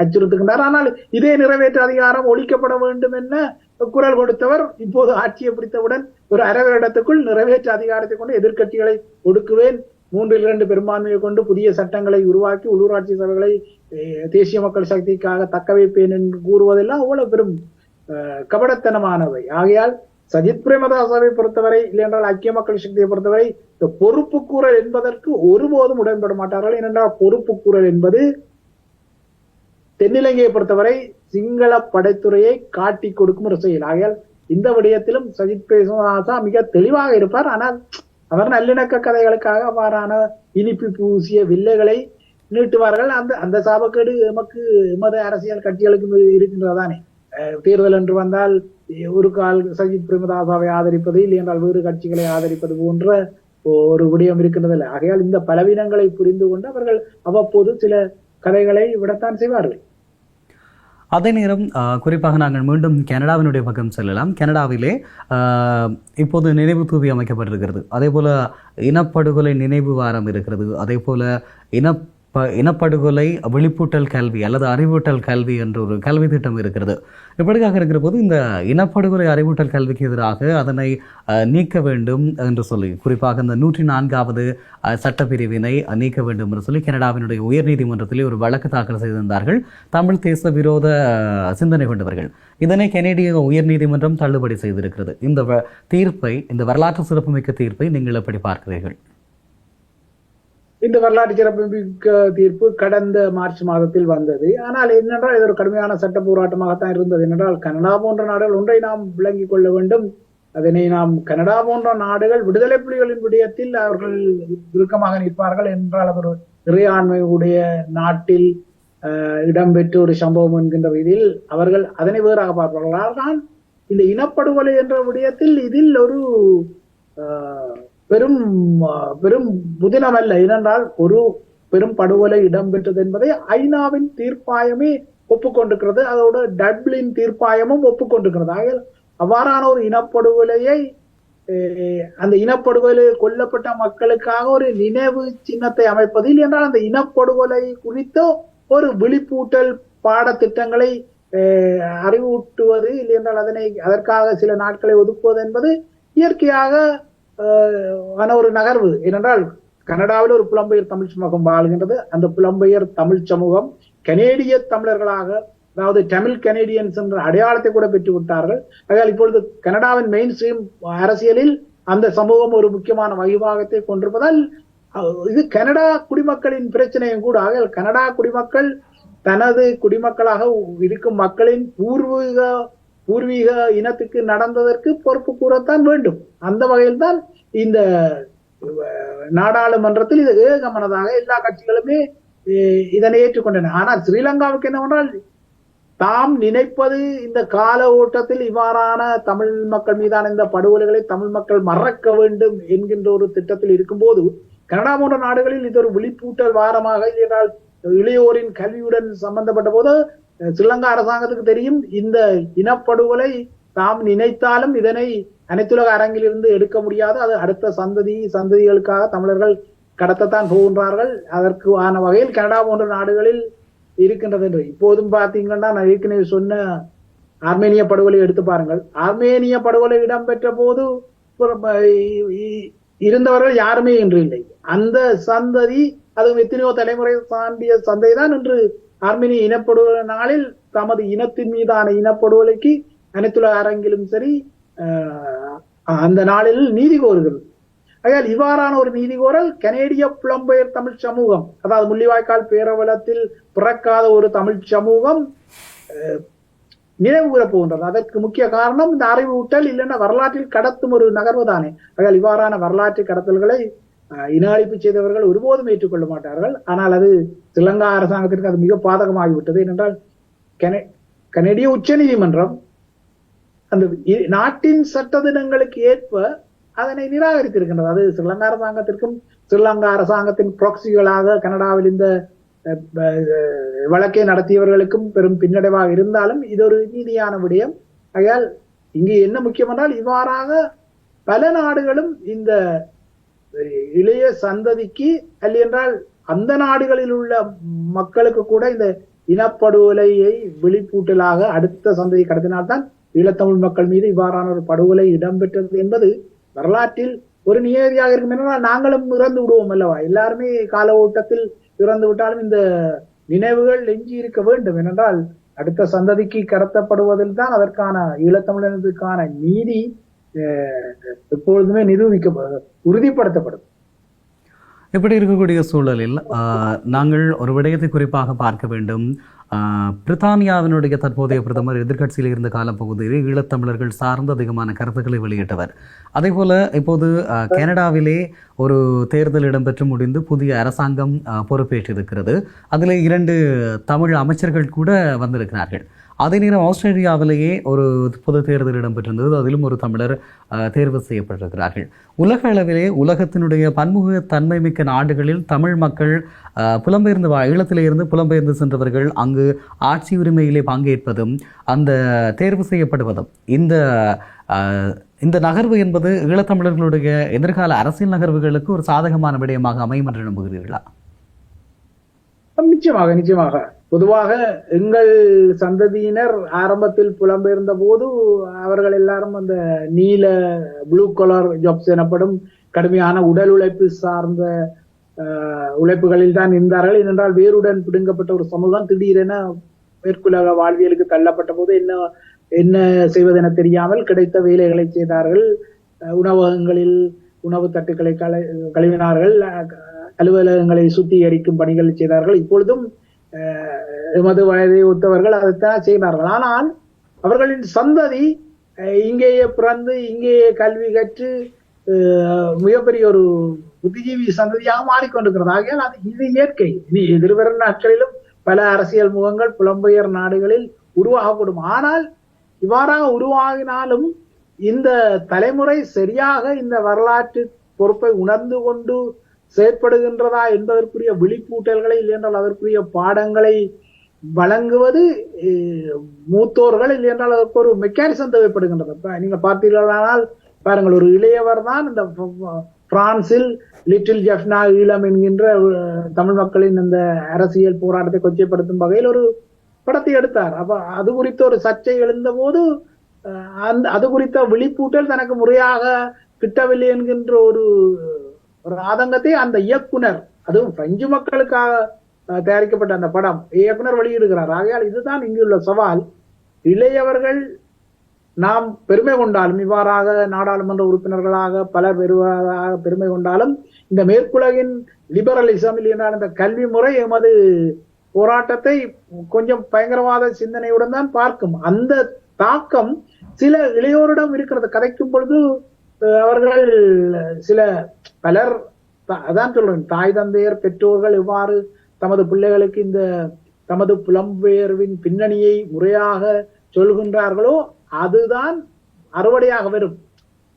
அச்சுறுத்துகின்றார். ஆனால் இதே நிறைவேற்று அதிகாரம் ஒழிக்கப்பட வேண்டும் என குரல் கொடுத்தவர் இப்போது ஆட்சியை பிடித்தவுடன் ஒரு அரை வருடத்துக்குள் நிறைவேற்று அதிகாரத்தை கொண்டு எதிர்கட்சிகளை ஒடுக்குவேன், 3/2 பெரும்பான்மையை கொண்டு புதிய சட்டங்களை உருவாக்கி உள்ளூராட்சி சபைகளை தேசிய மக்கள் சக்திக்காக தக்க வைப்பேன் என்று கூறுவதெல்லாம் அவ்வளவு பெரும் கபடத்தனமானவை. ஆகையால் சஜித் பிரேமதாசாவை பொறுத்தவரை, இல்லையென்றால் ஐக்கிய மக்கள் சக்தியை பொறுத்தவரை இந்த பொறுப்பு கூறல் என்பதற்கு ஒருபோதும் உடன்பட மாட்டார்கள். ஏனென்றால் பொறுப்பு கூறல் என்பது தென்னிலங்கையை பொறுத்தவரை சிங்கள படைத்துறையை காட்டி கொடுக்கும் ஒரு செயல். ஆகையால் இந்த விடயத்திலும் சஜித் பிரேமதாசா மிக தெளிவாக இருப்பார். ஆனால் அவர் நல்லிணக்க கதைகளுக்காக அவ்வாறான இனிப்பு பூசிய வில்லைகளை நீட்டுவார்கள். அந்த சாபக்கேடு எமது அரசியல் கட்சிகளுக்கு இருக்கின்றதானே. தேர்தல் என்று வந்தால் ஒரு கால் சஜித் பிரேமதாசாவை ஆதரிப்பது, இல்லை என்றால் வேறு கட்சிகளை ஆதரிப்பது போன்ற ஒரு விடயம் இருக்கின்றதில்லை. ஆகையால் இந்த பலவீனங்களை புரிந்து கொண்டு அவர்கள் அவ்வப்போது சில கதைகளை விடத்தான் செய்வார்கள். அதே நேரம் குறிப்பாக நாங்கள் மீண்டும் கனடாவினுடைய பக்கம் செல்லலாம். கனடாவிலே இப்போது நினைவு தூவி அமைக்கப்பட்டிருக்கிறது. அதே போல இனப்படுகொலை நினைவு வாரம் இருக்கிறது. அதே போல இனப்படுகொலை விழிப்பூட்டல் கல்வி அல்லது அறிவூட்டல் கல்வி என்ற ஒரு கல்வி திட்டம் இருக்கிறது. இப்படியாக இருக்கிற போது இந்த இனப்படுகொலை அறிவூட்டல் கல்விக்கு எதிராக அதனை நீக்க வேண்டும் என்று சொல்லி, குறிப்பாக இந்த 104வது சட்டப்பிரிவினை நீக்க வேண்டும் என்று சொல்லி கனடாவினுடைய உயர்நீதிமன்றத்திலே ஒரு வழக்கு தாக்கல் செய்திருந்தார்கள் தமிழ் தேச விரோத சிந்தனை கொண்டவர்கள். இதனை கனேடிய உயர்நீதிமன்றம் தள்ளுபடி செய்திருக்கிறது. இந்த தீர்ப்பை, இந்த வரலாற்று சிறப்புமிக்க தீர்ப்பை நீங்கள் எப்படி பார்க்கிறீர்கள்? இந்த வரலாற்று சிறப்புமிக்க தீர்ப்பு கடந்த மார்ச் மாதத்தில் வந்தது. ஆனால் என்னென்றால் இது ஒரு கடுமையான சட்ட போராட்டமாகத்தான் இருந்தது. என்னென்றால் கனடா போன்ற நாடுகள் ஒன்றை நாம் விளங்கிக் கொள்ள வேண்டும். அதனை நாம் கனடா போன்ற நாடுகள் விடுதலை புலிகளின் விடயத்தில் அவர்கள் இறுக்கமாக நிற்பார்கள் என்றால் அவர் இறையாண்மையுடைய நாட்டில் இடம்பெற்ற ஒரு சம்பவம் என்கின்ற ரீதியில் அவர்கள் அதனை வேறாக பார்ப்பார்கள். ஆனால் இந்த இனப்படுகொலை என்ற விடயத்தில் இதில் ஒரு பெரும் பெரும் புதினம் அல்ல. ஏனென்றால் ஒரு பெரும் படுகொலை இடம்பெற்றது என்பதை ஐநாவின் தீர்ப்பாயமே ஒப்புக்கொண்டிருக்கிறது. அதோட டப்ளின் தீர்ப்பாயமும் ஒப்புக்கொண்டிருக்கிறது. ஆக அவ்வாறான ஒரு இனப்படுகொலையை, அந்த இனப்படுகொலை கொல்லப்பட்ட மக்களுக்காக ஒரு நினைவு சின்னத்தை அமைப்பதில் என்றால் அந்த இனப்படுகொலை குறித்த ஒரு விழிப்பூட்டல் பாடத்திட்டங்களை அறிவூட்டுவது இல்லை என்றால் அதற்காக சில நாட்களை ஒதுக்குவது என்பது இயற்கையாக ஒரு நகர்வு. ஏனென்றால் கனடாவில் ஒரு புலம்பெயர் தமிழ் சமூகம் வாழ்கின்றது. அந்த புலம்பெயர் தமிழ் சமூகம் கனேடிய தமிழர்களாக, அதாவது தமிழ் கனேடியன்ஸ் என்ற அடையாளத்தை கூட பெற்று விட்டார்கள். ஆகையால் இப்பொழுது கனடாவின் மெயின் ஸ்ட்ரீம் அரசியலில் அந்த சமூகம் ஒரு முக்கியமான வகிபாகத்தை கொண்டிருப்பதால் இது கனடா குடிமக்களின் பிரச்சனையும் கூட. ஆகையால் கனடா குடிமக்கள் தனது குடிமக்களாக இருக்கும் மக்களின் பூர்வீக இனத்துக்கு நடந்ததற்கு பொறுப்பு கூறத்தான் வேண்டும். அந்த வகையில் தான் இந்த நாடாளுமன்றத்தில் இது ஏகமனதாக எல்லா கட்சிகளுமே இதனை ஏற்றுக்கொண்டன. ஆனால் ஸ்ரீலங்காவுக்கு என்னவென்றால் தாம் நினைப்பது இந்த கால ஓட்டத்தில் இவ்வாறான தமிழ் மக்கள் மீதான இந்த படுகொலைகளை தமிழ் மக்கள் மறக்க வேண்டும் என்கின்ற ஒரு திட்டத்தில் இருக்கும்போது கனடா போன்ற நாடுகளில் இது ஒரு விழிப்பூட்டல் வாரமாக, இல்லையென்றால் இளையோரின் கல்வியுடன் சம்பந்தப்பட்ட போது ஸ்ரீலங்கா அரசாங்கத்துக்கு தெரியும் இந்த இனப்படுகொலை தாம் நினைத்தாலும் இதனை அனைத்துலக அரங்கில் இருந்து எடுக்க முடியாது. அது அடுத்த சந்ததிகளுக்காக தமிழர்கள் கடத்தத்தான் போகின்றார்கள். அதற்கு ஆன வகையில் கனடா போன்ற நாடுகளில் இருக்கின்றது என்று இப்போதும் பார்த்தீங்கன்னா நான் ஏற்கனவே சொன்ன ஆர்மேனிய படுகொலை எடுத்து பாருங்கள். ஆர்மேனிய படுகொலை இடம்பெற்ற போது இருந்தவர்கள் யாருமே இன்று இல்லை. அந்த சந்ததி, அதுவும் எத்தனையோ தலைமுறை தாண்டிய சந்தை தான் இன்று ஆர்மேனிய இனப்படுகொலை நாளில் தமது இனத்தின் மீதான இனப்படுகொலைக்கு அனைத்துலக அரங்கிலும் சரி அந்த நாளில் நீதி கோருகிறது. ஆகையால் இவ்வாறான ஒரு நீதி கோரல் கனேடிய புலம்பெயர் தமிழ் சமூகம், அதாவது முள்ளிவாய்க்கால் பேரவலத்தில் பிறக்காத ஒரு தமிழ் சமூகம் நினைவு கூறப் போகின்றது. அதற்கு முக்கிய காரணம் இந்த அறிவூட்டல், இல்லைன்னா வரலாற்றில் கடத்தும் ஒரு நகர்வு தானே. ஆகையால் இவ்வாறான வரலாற்று கடத்தல்களை இன அழிப்பு செய்தவர்கள் ஒருபோதும் ஏற்றுக்கொள்ள மாட்டார்கள். ஆனால் அது ஸ்ரீலங்கா அரசாங்கத்திற்கு அது மிக பாதகமாகிவிட்டது. ஏனென்றால் கனேடிய உச்ச நீதிமன்றம் அந்த நாட்டின் சட்ட தினங்களுக்கு ஏற்ப அதனை நிராகரித்திருக்கின்றது. அது ஸ்ரீலங்கா அரசாங்கத்திற்கும் ஸ்ரீலங்கா அரசாங்கத்தின் ப்ராக்சிகளாக கனடாவில் இந்த வழக்கை நடத்தியவர்களுக்கும் பெரும் பின்னடைவாக இருந்தாலும் இது ஒரு நீதியான விடயம். ஆகையால் இங்கு என்ன முக்கியம் என்றால் இவ்வாறாக பல நாடுகளும் இந்த இளைய சந்ததிக்கு அல்ல என்றால் அந்த நாடுகளில் உள்ள மக்களுக்கு கூட இந்த இனப்படுகொலையை விழிப்பூட்டலாக அடுத்த சந்ததி கடத்தினால்தான் ஈழத்தமிழ் மக்கள் மீது இவ்வாறான ஒரு படுகொலை இடம்பெற்றது என்பது வரலாற்றில் ஒரு நியதியாக இருக்கும். என்றால் நாங்களும் இறந்து விடுவோம் அல்லவா, எல்லாருமே கால ஓட்டத்தில் இறந்து விட்டாலும் இந்த நினைவுகள் எஞ்சி இருக்க வேண்டும். ஏனென்றால் அடுத்த சந்ததிக்கு கடத்தப்படுவதில் தான் அதற்கான ஈழத்தமிழனுக்கான நீதி எப்பொழுதுமே உறுதிப்படுத்தப்படும். இப்படி இருக்கக்கூடிய சூழலில் நாங்கள் ஒரு விடயத்தை குறிப்பாக பார்க்க வேண்டும். பிரித்தானியாவினுடைய தற்போதைய பிரதமர் எதிர்க்கட்சியில் இருந்த காலப்பகுதியில் ஈழத்தமிழர்கள் சார்ந்து அதிகமான கருத்துக்களை வெளியிட்டவர். அதே போல இப்போது கனடாவிலே ஒரு தேர்தல் இடம்பெற்று முடிந்து புதிய அரசாங்கம் பொறுப்பேற்றிருக்கிறது. அதில் 2 தமிழ் அமைச்சர்கள் கூட வந்திருக்கிறார்கள். அதே நேரம் ஆஸ்திரேலியாவிலேயே ஒரு பொது தேர்தல் இடம்பெற்றிருந்தது. அதிலும் ஒரு தமிழர் தேர்வு செய்யப்பட்டிருக்கிறார்கள். உலக அளவிலே உலகத்தினுடைய பன்முக தன்மை மிக்க நாடுகளில் தமிழ் மக்கள் புலம்பெயர்ந்து ஈழத்திலிருந்து புலம்பெயர்ந்து சென்றவர்கள் அங்கு ஆட்சி உரிமையிலே பங்கேற்பதும் அந்த தேர்வு செய்யப்படுவதும் இந்த நகர்வு என்பது ஈழத்தமிழர்களுடைய எதிர்கால அரசியல் நகர்வுகளுக்கு ஒரு சாதகமான விடயமாக அமையும் என்று நம்புகிறீர்களா? நிச்சயமாக நிச்சயமாக. பொதுவாக எங்கள் சந்ததியினர் ஆரம்பத்தில் புலம்பெயர்ந்த போது அவர்கள் எல்லாரும் அந்த நீல ப்ளூ கலர் ஜாப்ஸ் எனப்படும் கடுமையான உடல் உழைப்பு சார்ந்த உழைப்புகளில் தான் இருந்தார்கள். ஏனென்றால் வேருடன் பிடுங்கப்பட்ட ஒரு சமூகம் திடீரென மேற்குலக வாழ்வியலுக்கு தள்ளப்பட்ட போது என்ன செய்வதென தெரியாமல் கிடைத்த வேலைகளை செய்தார்கள். உணவகங்களில் உணவு தட்டுக்களை கழுவினார்கள், அலுவலகங்களை சுத்திகரிக்கும் பணிகள் செய்தார்கள். இப்பொழுதும் எமது வயதை ஒத்தவர்கள் அதைத்தான் செய்கிறார்கள். ஆனால் அவர்களின் சந்ததி இங்கேயே பிறந்து இங்கேயே கல்வி கற்று மிகப்பெரிய ஒரு புத்திஜீவி சந்ததியாக மாறிக்கொண்டிருக்கிறது. ஆகையால் அது இது இயற்கை. இனி எதிர்வரும் நாட்களிலும் பல அரசியல் முகங்கள் புலம்பெயர் நாடுகளில் உருவாகக்கூடும். ஆனால் இவ்வாறாக உருவாகினாலும் இந்த தலைமுறை சரியாக இந்த வரலாற்று பொறுப்பை உணர்ந்து கொண்டு செயற்படுகின்றதா என்பதற்குரிய விழிப்பூட்டல்களை இல்லையென்றால் அதற்குரிய பாடங்களை வழங்குவது மூத்தோர்கள், இல்லையென்றால் அதற்கு ஒரு மெக்கானிசம் தேவைப்படுகின்றது. நீங்க பார்த்தீர்களானால் பாருங்கள், ஒரு இளையவர் தான் இந்த பிரான்சில் லிட்டில் ஜெஃப்னா ஈழம் என்கின்ற தமிழ் மக்களின் இந்த அரசியல் போராட்டத்தை கொச்சைப்படுத்தும் வகையில் ஒரு படத்தை எடுத்தார். அப்ப அது குறித்த ஒரு சர்ச்சை எழுந்த போது அது குறித்த விழிப்பூட்டல் தனக்கு முறையாக கிட்டவில்லை என்கின்ற ஒரு ஆதங்கத்தை அந்த இயக்குனர், அதுவும் பிரெஞ்சு மக்களுக்காக தயாரிக்கப்பட்ட அந்த படம் இயக்குனர் வெளியிடுகிறார். ஆகையால் இதுதான் இங்குள்ள சவால். இளையவர்கள் நாம் பெருமை கொண்டாலும், இவ்வாறாக நாடாளுமன்ற உறுப்பினர்களாக பலர் பெறுவதாக பெருமை கொண்டாலும், இந்த மேற்குலகின் லிபரலிசம் இல்லையென்றால் இந்த கல்வி முறை எமது போராட்டத்தை கொஞ்சம் பயங்கரவாத சிந்தனையுடன் தான் பார்க்கும். அந்த தாக்கம் சில இளையோரிடம் இருக்கிறது. கதைக்கும் பொழுது அவர்கள் பலர் அதான் சொல்றேன், தாய் தந்தையர் பெற்றோர்கள் எவ்வாறு தமது பிள்ளைகளுக்கு இந்த தமது புலம்பெயர்வின் பின்னணியை முறையாக சொல்கின்றார்களோ அதுதான் அறுவடையாக வரும்.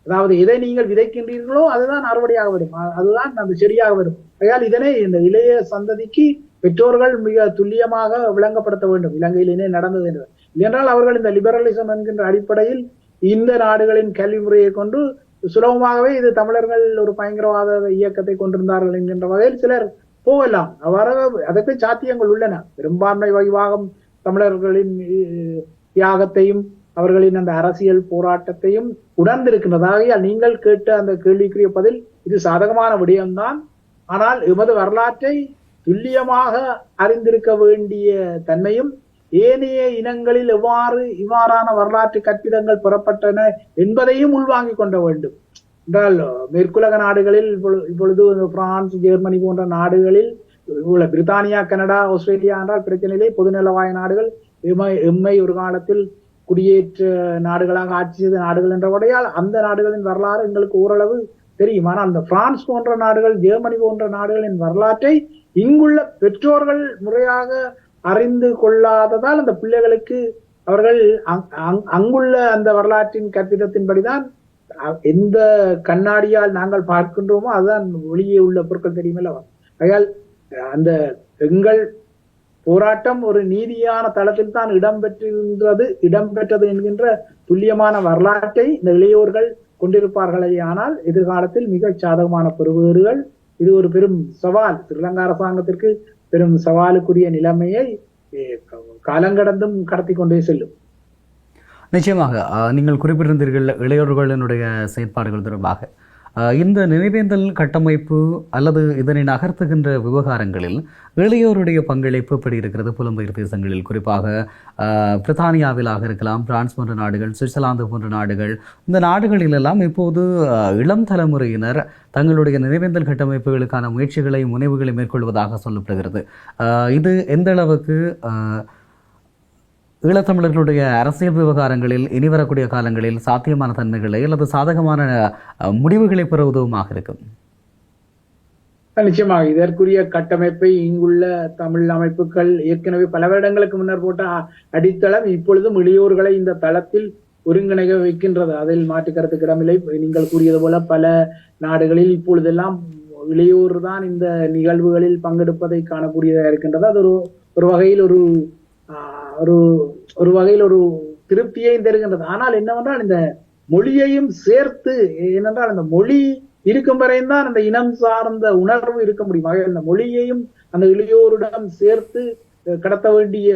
அதாவது எதை நீங்கள் விதைக்கின்றீர்களோ அதுதான் அறுவடையாக வரும், அதுதான் அந்த செடியாக வரும். ஆகையால் இதனை இந்த இளைய சந்ததிக்கு பெற்றோர்கள் மிக துல்லியமாக விளங்கப்படுத்த வேண்டும். இலங்கையிலே நடந்தது என்று இல்லையென்றால் அவர்கள் இந்த லிபரலிசம் என்கின்ற அடிப்படையில் இந்த நாடுகளின் கல்வி முறையை கொண்டு சுலபமாகவே இது தமிழர்கள் ஒரு பயங்கரவாத இயக்கத்தை கொண்டிருந்தார்கள் என்கின்ற வகையில் சிலர் போகலாம். அவ்வாறு அதற்கு சாத்தியங்கள் உள்ளன. பெரும்பான்மை வகிவாகம் தமிழர்களின் தியாகத்தையும் அவர்களின் அந்த அரசியல் போராட்டத்தையும் உணர்ந்திருக்கின்றதாக நீங்கள் கேட்ட அந்த கேள்விக்குரிய பதில் இது சாதகமான விடயம்தான். ஆனால் எமது வரலாற்றை துல்லியமாக அறிந்திருக்க வேண்டிய தன்மையும் ஏனைய இனங்களில் இவ்வாறான வரலாற்று கற்பிதங்கள் பெறப்பட்டன என்பதையும் உள்வாங்கிக் கொள்ள வேண்டும். என்றால் மேற்குலக நாடுகளில் இப்பொழுது பிரான்ஸ், ஜெர்மனி போன்ற நாடுகளில் பிரித்தானியா, கனடா, ஆஸ்திரேலியா என்றால் பிரச்சனையிலே பொதுநலவாய நாடுகள் எம்மை ஒரு காலத்தில் குடியேற்ற நாடுகளாக ஆட்சி செய்த நாடுகள் என்ற உடையால் அந்த நாடுகளின் வரலாறு எங்களுக்கு ஓரளவு தெரியும். ஆனால் அந்த பிரான்ஸ் போன்ற நாடுகள், ஜெர்மனி போன்ற நாடுகளின் வரலாற்றை இங்குள்ள பெற்றோர்கள் முறையாக அறிந்து கொள்ளாததால் அந்த பிள்ளைகளுக்கு அவர்கள் அங்குள்ள அந்த வரலாற்றின் கற்பிதத்தின்படிதான் எந்த கண்ணாடியால் நாங்கள் பார்க்கின்றோமோ அதுதான் வெளியே உள்ள பொருட்கள் தெரியுமில்ல. ஆகையால் அந்த எங்கள் போராட்டம் ஒரு நீதியான தளத்தில் தான் இடம்பெற்றது என்கின்ற துல்லியமான வரலாற்றை இந்த இளையோர்கள் கொண்டிருப்பார்களே. ஆனால் எதிர்காலத்தில் மிக சாதகமான பெறுவீடுகள். இது ஒரு பெரும் சவால், ஸ்ரீலங்கா அரசாங்கத்திற்கு பெரும் சவாலுக்குரிய நிலைமையை காலங்கடந்தும் கடத்தி கொண்டே செல்லும். நிச்சயமாக நீங்கள் குறிப்பிட்டிருந்தீர்கள் இளையோர்களினுடைய செயற்பாடுகள் தொடர்பாக. இந்த நினைவேந்தல் கட்டமைப்பு அல்லது இதனை நகர்த்துகின்ற விவகாரங்களில் இளையோருடைய பங்களிப்பு எப்படி இருக்கிறது? புலம்பெயர் தேசங்களில் குறிப்பாக பிரித்தானியாவிலாக இருக்கலாம், பிரான்ஸ் போன்ற நாடுகள், சுவிட்சர்லாந்து போன்ற நாடுகள், இந்த நாடுகளிலெல்லாம் இப்போது இளம் தலைமுறையினர் தங்களுடைய நினைவேந்தல் கட்டமைப்புகளுக்கான முயற்சிகளை முனைவுகளை மேற்கொள்வதாக சொல்லப்படுகிறது. இது எந்த அளவுக்கு ஈழத்தமிழர்களுடைய அரசியல் விவகாரங்களில் இனி வரக்கூடிய காலங்களில் சாத்தியமான தன்மைகளை அல்லது சாதகமான முடிவுகளை பெற உதவுமாக இருக்கும்? நிச்சயமாக இதற்குரிய கட்டமைப்பை இங்குள்ள தமிழ் அமைப்புகள் ஏற்கனவே பல வருடங்களுக்கு முன்னர் போட்ட அடித்தளம் இப்பொழுதும் இளையோர்களை இந்த தளத்தில் ஒருங்கிணைக்க வைக்கின்றது. அதில் மாற்று கருத்துக்கு இடமில்லை. நீங்கள் கூறியது போல பல நாடுகளில் இப்பொழுதெல்லாம் இளையோர் தான் இந்த நிகழ்வுகளில் பங்கெடுப்பதை காணக்கூடியதாக இருக்கின்றது. அது ஒரு வகையில் ஒரு வகையில் ஒரு திருப்தியையும் தருகின்றது. ஆனால் என்னவென்றால் இந்த மொழியையும் சேர்த்து, ஏனென்றால் இந்த மொழி இருக்கும் வரையும் தான் அந்த இனம் சார்ந்த உணர்வு இருக்க முடியும். அந்த மொழியையும் அந்த இளையோரிடம் சேர்த்து கடத்த வேண்டிய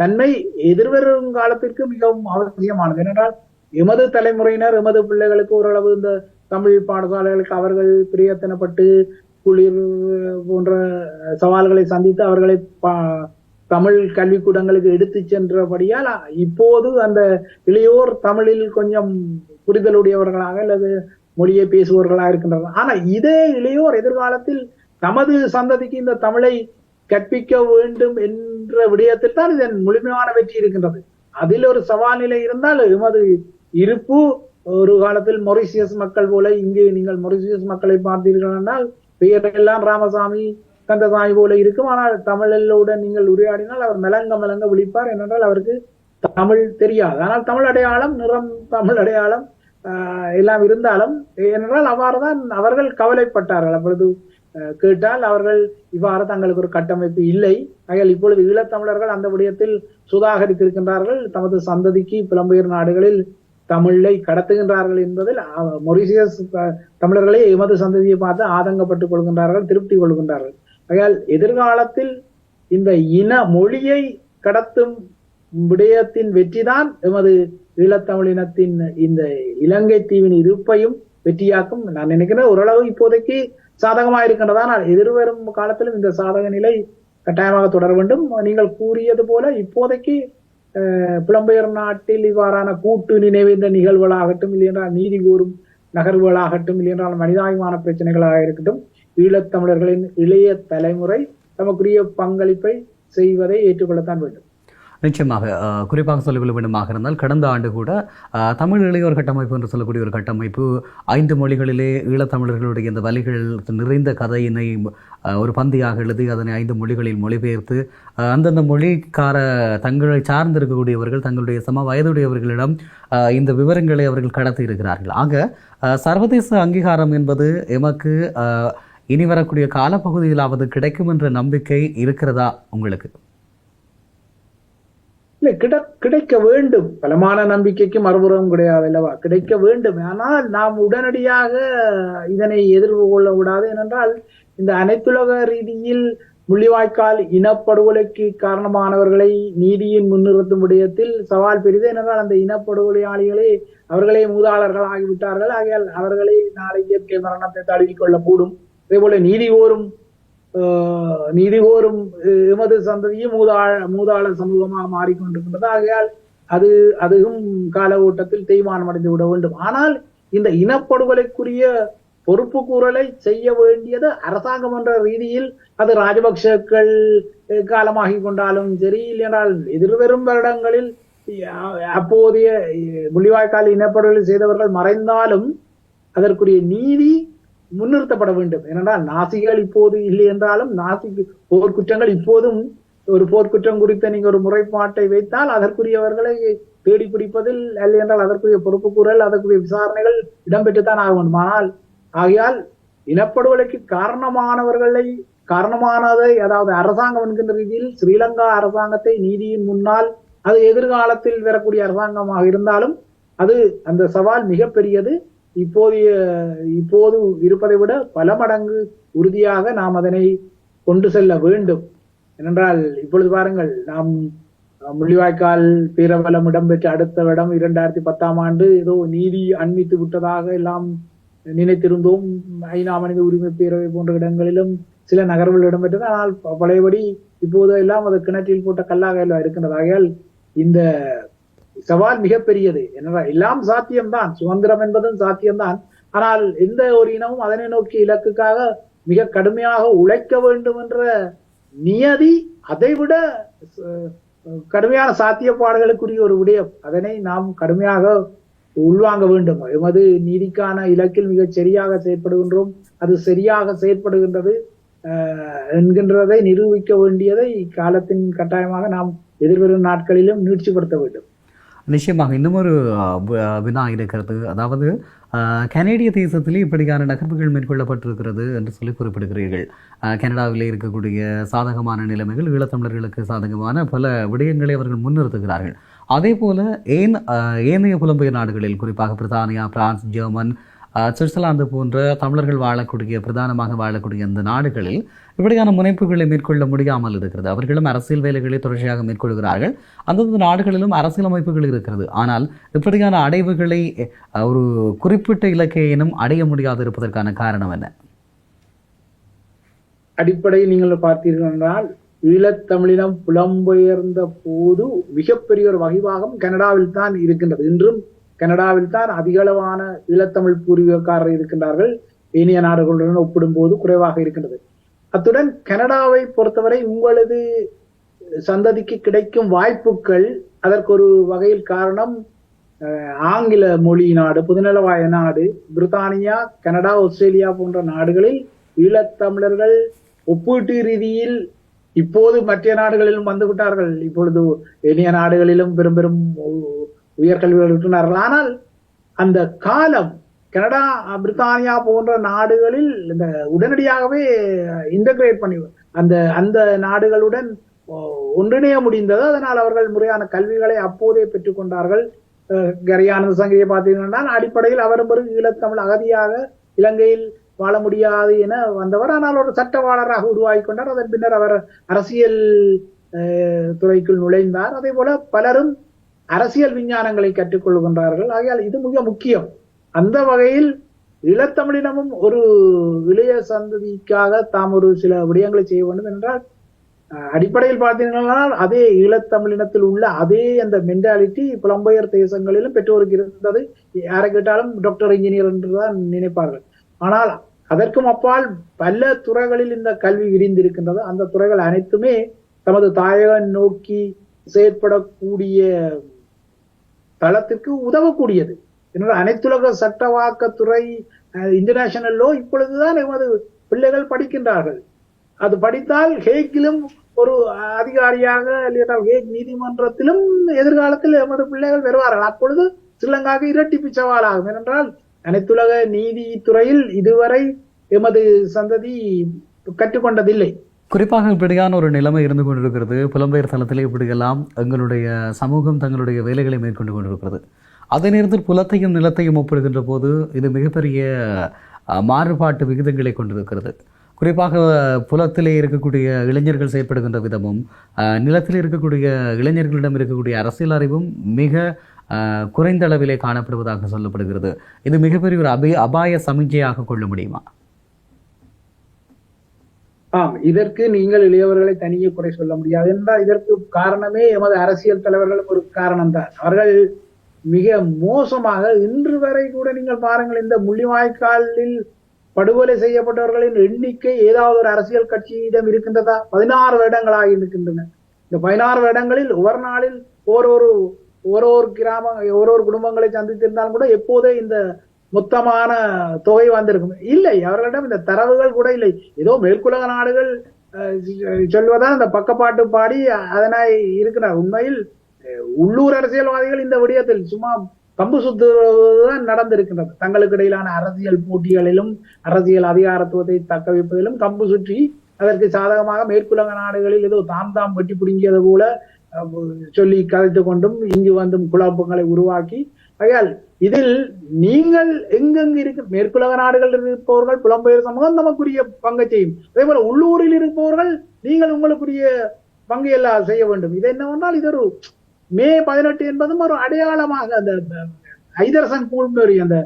தன்மை எதிர்வரும் காலத்திற்கு மிகவும் அவசியமானது. ஏனென்றால் எமது தலைமுறையினர் எமது பிள்ளைகளுக்கு ஓரளவு இந்த தமிழ் பாடசாலைகளுக்கு அவர்கள் பிரயத்தனப்பட்டு குளிர் போன்ற சவால்களை சந்தித்து அவர்களை தமிழ் கல்விக்கூடங்களுக்கு எடுத்து சென்றபடியால் இப்போது அந்த இளையோர் தமிழில் கொஞ்சம் புரிதலுடையவர்களாக அல்லது மொழியை பேசுபவர்களாக இருக்கின்றனர். ஆனா இதே இளையோர் எதிர்காலத்தில் தமது சந்ததிக்கு இந்த தமிழை கற்பிக்க வேண்டும் என்ற விடயத்தில் தான் இதன் முழுமையான வெற்றி இருக்கின்றது. அதில் ஒரு சவால் நிலை இருந்தால் எமது இருப்பு ஒரு காலத்தில் மொரிசியஸ் மக்கள் போல, இங்கு நீங்கள் மொரிசியஸ் மக்களை பார்த்தீர்கள் என்றால் பெயரெல்லாம் ராமசாமி கந்தசாமி போல இருக்கும். ஆனால் தமிழோட நீங்கள் உரையாடினால் அவர் மெலங்க விழிப்பார். ஏனென்றால் அவருக்கு தமிழ் தெரியாது. ஆனால் தமிழ் அடையாளம், நிறம் தமிழ் அடையாளம் எல்லாம் இருந்தாலும் ஏனென்றால் அவ்வாறுதான் அவர்கள் கவலைப்பட்டார்கள். அப்பொழுது கேட்டால் அவர்கள் இவ்வாறு தங்களுக்கு ஒரு கட்டமைப்பு இல்லை. ஆகையால் இப்பொழுது ஈழத்தமிழர்கள் அந்த விடயத்தில் சுதாகரித்திருக்கின்றார்கள். தமது சந்ததிக்கு புலம்பெயர் நாடுகளில் தமிழை கடத்துகின்றார்கள் என்பதில் மொரிசியஸ் தமிழர்களே எமது சந்ததியை பார்த்து ஆதங்கப்பட்டுக் கொள்கின்றார்கள், திருப்தி கொள்கின்றார்கள். ஆகையால் எதிர்காலத்தில் இந்த இன மொழியை கடத்தும் விடயத்தின் வெற்றிதான் எமது ஈழத்தமிழினத்தின் இந்த இலங்கை தீவின் இருப்பையும் வெற்றியாக்கும். நான் நினைக்கிறேன் ஓரளவு இப்போதைக்கு சாதகமாக இருக்கின்றதா. ஆனால் எதிர்வரும் காலத்திலும் இந்த சாதக நிலை கட்டாயமாக தொடர வேண்டும். நீங்கள் கூறியது போல இப்போதைக்கு புலம்பெயர் நாட்டில் இவ்வாறான கூட்டு நினைவேந்த நிகழ்வுகளாகட்டும், இல்லையென்றால் நீதி கூறும் நகர்வுகளாகட்டும், இல்லையென்றால் மனிதாபிமான பிரச்சனைகளாக இருக்கட்டும், ஈழத்தமிழர்களின் இளைய தலைமுறை தமக்குரிய பங்களிப்பை செய்வதை ஏற்றுக்கொள்ளத்தான் வேண்டும். நிச்சயமாக குறிப்பாக சொல்லிக்கொள்ள வேண்டுமாக இருந்தால் கடந்த ஆண்டு கூட தமிழ் இளையோர் கட்டமைப்பு என்று சொல்லக்கூடிய ஒரு கட்டமைப்பு 5 மொழிகளிலே ஈழத்தமிழர்களுடைய இந்த வலிகள் நிறைந்த கதையினை ஒரு பந்தியாக எழுதி அதனை 5 மொழிகளில் மொழிபெயர்த்து அந்தந்த மொழிக்கார தங்களை சார்ந்திருக்கக்கூடியவர்கள் தங்களுடைய சம வயதுடையவர்களிடம் இந்த விவரங்களை அவர்கள் கடத்தி இருக்கிறார்கள். ஆக சர்வதேச அங்கீகாரம் என்பது எமக்கு இனி வரக்கூடிய காலப்பகுதியிலாவது கிடைக்கும் என்ற நம்பிக்கை இருக்கிறதா உங்களுக்கு? கிடைக்க வேண்டும். பலமான நம்பிக்கைக்கு மறுபுறம் கிடையாது அல்லவா? கிடைக்க வேண்டும். ஆனால் நாம் உடனடியாக இதனை எதிர்கொள்ள விடாது. ஏனென்றால் இந்த அனைத்துலக ரீதியில் முள்ளிவாய்க்கால் இனப்படுகொலைக்கு காரணமானவர்களை நீதியின் முன்னிறுத்தும் விடயத்தில் சவால் பெரிது. ஏனென்றால் அந்த இனப்படுகொலையாளிகளே அவர்களே மூதாளர்கள் ஆகிவிட்டார்கள். ஆகையால் அவர்களே நாளை இயற்கை மரணத்தை தழுவிக்கொள்ளக்கூடும். அதே போல நீதி கோரும் எமது சந்ததியும் மூதாள சமூகமாக மாறிக்கொண்டிருக்கின்றது. ஆகையால் அதுவும் கால ஓட்டத்தில் தேய்மானம் அடைந்து விட வேண்டும். ஆனால் இந்த இனப்படுகொலைக்குரிய பொறுப்பு கூறலை செய்ய வேண்டியது அரசாங்கம் என்ற ரீதியில் அது ராஜபக்சர்கள் காலமாகி கொண்டாலும் சரி, இல்லையென்றால் எதிர்வரும் வருடங்களில் அப்போதைய முள்ளிவாய்க்கால் இனப்படுகொலை செய்தவர்கள் மறைந்தாலும் அதற்குரிய நீதி முன்னிறுத்தப்பட வேண்டும். ஏனென்றால் நாசிகள் இப்போது இல்லை என்றாலும் நாசிக்கு போர்க்குற்றங்கள் இப்போதும் ஒரு போர்க்குற்றம் குறித்த நீங்க ஒரு முறைப்பாட்டை வைத்தால் அதற்குரியவர்களை தேடி பிடிப்பதில் இல்லை என்றால் அதற்குரிய பொறுப்பு கூறல் அதற்குரிய விசாரணைகள் இடம்பெற்றுத்தான் ஆக வேண்டும். ஆனால் ஆகையால் இனப்படுகொலைக்கு காரணமானதை அதாவது அரசாங்கம் என்கின்ற ரீதியில் ஸ்ரீலங்கா அரசாங்கத்தை நீதியின் முன்னால் அது எதிர்காலத்தில் வரக்கூடிய அரசாங்கமாக இருந்தாலும் அது அந்த சவால் மிகப்பெரியது. இப்போது இருப்பதை விட பல மடங்கு உறுதியாக நாம் அதனை கொண்டு செல்ல வேண்டும். ஏனென்றால் இப்பொழுது பாருங்கள், நாம் முள்ளிவாய்க்கால் பேரவலம் இடம்பெற்ற அடுத்த இடம் 2010ஆம் ஆண்டு ஏதோ நீதி அண்மித்து விட்டதாக எல்லாம் நினைத்திருந்தோம். ஐநா மனித உரிமை பேரவை போன்ற இடங்களிலும் சில நகர்வுகள் இடம்பெற்றது. ஆனால் பழையபடி இப்போது எல்லாம் அது கிணற்றில் போட்ட கல்லாக எல்லாம் இருக்கின்றது. ஆகையால் இந்த சவால் மிகப்பெரியது. என்றால் எல்லாம் சாத்தியம்தான், சுதந்திரம் என்பதும் சாத்தியம்தான். ஆனால் எந்த ஒரு இனமும் அதனை நோக்கி இலக்குக்காக மிக கடுமையாக உழைக்க வேண்டும் என்ற நியதி அதைவிட கடுமையான சாத்தியப்பாடுகளுக்குரிய ஒரு விடயம். அதனை நாம் கடுமையாக உள்வாங்க வேண்டும். எமது நீதிக்கான இலக்கில் மிகச் சரியாக செயற்படுகின்றோம், அது சரியாக செயற்படுகின்றது என்கின்றதை நிரூபிக்க வேண்டியதை காலத்தின் கட்டாயமாக நாம் எதிர்வரும் நாட்களிலும் நீட்சிப்படுத்த வேண்டும். நிச்சயமாக இன்னும் ஒரு வினா இருக்கிறது. அதாவது கனேடிய தேசத்திலே இப்படியான நகர்வுகள் மேற்கொள்ளப்பட்டிருக்கிறது என்று சொல்லி குறிப்பிடுகிறீர்கள். கனடாவிலே இருக்கக்கூடிய சாதகமான நிலைமைகள் ஈழத்தமிழர்களுக்கு சாதகமான பல விடயங்களை அவர்கள் முன்னிறுத்துகிறார்கள். அதே போல ஏனைய புலம்பெயர் நாடுகளில் குறிப்பாக பிரித்தானியா, பிரான்ஸ், ஜெர்மன் சுவிட்சர்லாந்து போன்ற தமிழர்கள் வாழக்கூடிய பிரதானமாக வாழக்கூடிய அந்த நாடுகளில் இப்படியான முனைப்புகளை மேற்கொள்ள முடியாமல் இருக்கிறது. அவர்களும் அரசியல் வேலைகளை தொடர்ச்சியாக மேற்கொள்கிறார்கள். அந்தந்த நாடுகளிலும் அரசியலமைப்புகள் இருக்கிறது. ஆனால் இப்படியான அடைவுகளை ஒரு குறிப்பிட்ட இலக்கையினும் அடைய முடியாது இருப்பதற்கான காரணம் என்ன? அடிப்படையில் நீங்கள் பார்த்தீர்கள் என்றால் ஈழத்தமிழினம் புலம்பெயர்ந்த போது மிகப்பெரிய ஒரு வகிவாகம் கனடாவில் தான் இருக்கின்றது. இன்றும் கனடாவில் தான் அதிகளவான ஈழத்தமிழ் பூர்வீகக்காரர் இருக்கின்றார்கள். ஏனைய நாடுகளுடன் ஒப்பிடும்போது குறைவாக இருக்கின்றது. அத்துடன் கனடாவை பொறுத்தவரை உங்களது சந்ததிக்கு கிடைக்கும் வாய்ப்புகள் அதற்கு ஒரு வகையில் காரணம் ஆங்கில மொழி நாடு, புதுநலவாய நாடு, பிரித்தானியா, கனடா, ஆஸ்திரேலியா போன்ற நாடுகளில் ஈழத்தமிழர்கள் ஒப்பீட்டு ரீதியில் இப்போது மற்ற நாடுகளிலும் வந்து விட்டார்கள். இப்பொழுது இனிய நாடுகளிலும் பெரும் பெரும் உயர்கல்வி விட்டுனார்கள். ஆனால் அந்த காலம் கனடா, பிரித்தானியா போன்ற நாடுகளில் இந்த உடனடியாகவே இன்டகிரேட் பண்ணி அந்த நாடுகளுடன் ஒன்றிணைய முடிந்தது. அதனால் அவர்கள் முறையான கல்விகளை அப்போதே பெற்றுக்கொண்டார்கள். கரியானந்த சங்கரியை பார்த்தீங்கன்னா அடிப்படையில் அவர் ஒரு ஈழத்தமிழ் அகதியாக இலங்கையில் வாழ முடியாது என வந்தவர். ஆனால் ஒரு சட்டவாளராக உருவாகி கொண்டார். அதன் பின்னர் அவர் அரசியல் துறைக்குள் நுழைந்தார். அதே போல பலரும் அரசியல் விஞ்ஞானங்களை கற்றுக்கொள்கின்றார்கள். ஆகையால் இது மிக முக்கியம். அந்த வகையில் ஈழத்தமிழினமும் ஒரு இளைய சந்ததிக்காக தாம் ஒரு சில விடயங்களை செய்ய வேண்டும் என்றால் அடிப்படையில் பார்த்தீங்கன்னா அதே ஈழத்தமிழினத்தில் உள்ள அதே அந்த மென்டாலிட்டி புலம்பெயர் தேசங்களிலும் பெற்றோருக்கு இருந்தது. யாரை கேட்டாலும் டாக்டர், இன்ஜினியர் என்றுதான் நினைப்பார்கள். ஆனால் அதற்கும் அப்பால் பல துறைகளில் இந்த கல்வி விரிந்திருக்கின்றது. அந்த துறைகள் அனைத்துமே தமது தாயகம் நோக்கி செயற்படக்கூடிய தளத்திற்கு உதவக்கூடியது. என்னோட அனைத்துலக சட்டவாக்கத்துறை, இன்டர்நேஷனல் லோ இப்பொழுதுதான் எமது பிள்ளைகள் படிக்கின்றார்கள். அது படித்தால் ஹேக்கிலும் ஒரு அதிகாரியாக ஹேக் நீதிமன்றத்திலும் எதிர்காலத்தில் எமது பிள்ளைகள் வருவார்கள். அப்பொழுது ஸ்ரீலங்காவுக்கு இரட்டிப்பு சவாலாகும். ஏனென்றால் அனைத்துலக நீதித்துறையில் இதுவரை எமது சந்ததி கற்றுக்கொண்டதில்லை. குறிப்பாக இப்படியான ஒரு நிலைமை இருந்து கொண்டிருக்கிறது. புலம்பெயர் தளத்திலே இப்படியெல்லாம் எங்களுடைய சமூகம் தங்களுடைய வேலைகளை மேற்கொண்டு கொண்டிருக்கிறது. அதே நேரத்தில் புலத்தையும் நிலத்தையும் ஒப்பிடுகின்ற போது இது மிகப்பெரிய மாறுபாட்டு விகிதங்களை கொண்டிருக்கிறது. குறிப்பாக புலத்திலே இருக்கக்கூடிய இளைஞர்கள் செயற்படுகின்ற விதமும் நிலத்தில் இருக்கக்கூடிய இளைஞர்களிடம் இருக்கக்கூடிய அரசியல் அறிவும் மிக குறைந்த அளவிலே காணப்படுவதாக சொல்லப்படுகிறது. இது மிகப்பெரிய ஒரு அபாய சமிஞ்சையாக கொள்ள முடியுமா? இதற்கு நீங்கள் இளையவர்களை தனியே குறை சொல்ல முடியாது என்றால் இதற்கு காரணமே எமது அரசியல் தலைவர்களும் ஒரு காரணம் தான். அவர்கள் மிக மோசமாக இன்று வரை கூட நீங்கள் பாருங்கள், இந்த முள்ளிவாய்க்காலில் படுகொலை செய்யப்பட்டவர்களின் எண்ணிக்கை ஏதாவது ஒரு அரசியல் கட்சியிடம் இருக்கின்றதா? 16 வருடங்களாக இருக்கின்றன. இந்த 16 வருடங்களில் ஒவ்வொரு நாளில் ஒரு குடும்பங்களை சந்தித்திருந்தாலும் கூட எப்போதே இந்த மொத்தமான தொகை வந்திருக்கும். இல்லை, அவர்களிடம் இந்த தரவுகள் கூட இல்லை. ஏதோ மேற்குலக நாடுகள் சொல்வதால் இந்த பக்கப்பாட்டு பாடி அதனாய் இருக்கிறார். உண்மையில் உள்ளூர் அரசியல்வாதிகள் இந்த விடயத்தில் சும்மா கம்பு சுத்துதான் நடந்திருக்கின்றது. தங்களுக்கு இடையிலான அரசியல் போட்டிகளிலும் அரசியல் அதிகாரத்துவத்தை தக்க வைப்பதிலும் கம்பு சுற்றி அதற்கு சாதகமாக மேற்குலக நாடுகளில் ஏதோ தாம் வெட்டி பிடுங்கியது போல சொல்லி கதைத்து கொண்டும் இங்கு வந்தும் குழப்பங்களை உருவாக்கி, ஆகையால் இதில் நீங்கள் எங்கெங்கு இருக்க மேற்குலக நாடுகள் இருப்பவர்கள் புலம்பெயர் சமூகம் நமக்குரிய பங்கை செய்யும். அதே போல உள்ளூரில் இருப்பவர்கள் நீங்கள் உங்களுக்குரிய பங்கு எல்லாம் செய்ய வேண்டும். இது என்னவென்றால் இது ஒரு மே 18 என்பதும் ஒரு அடையாளமாக அந்த ஐதரசன் கூழ்மேறி அந்த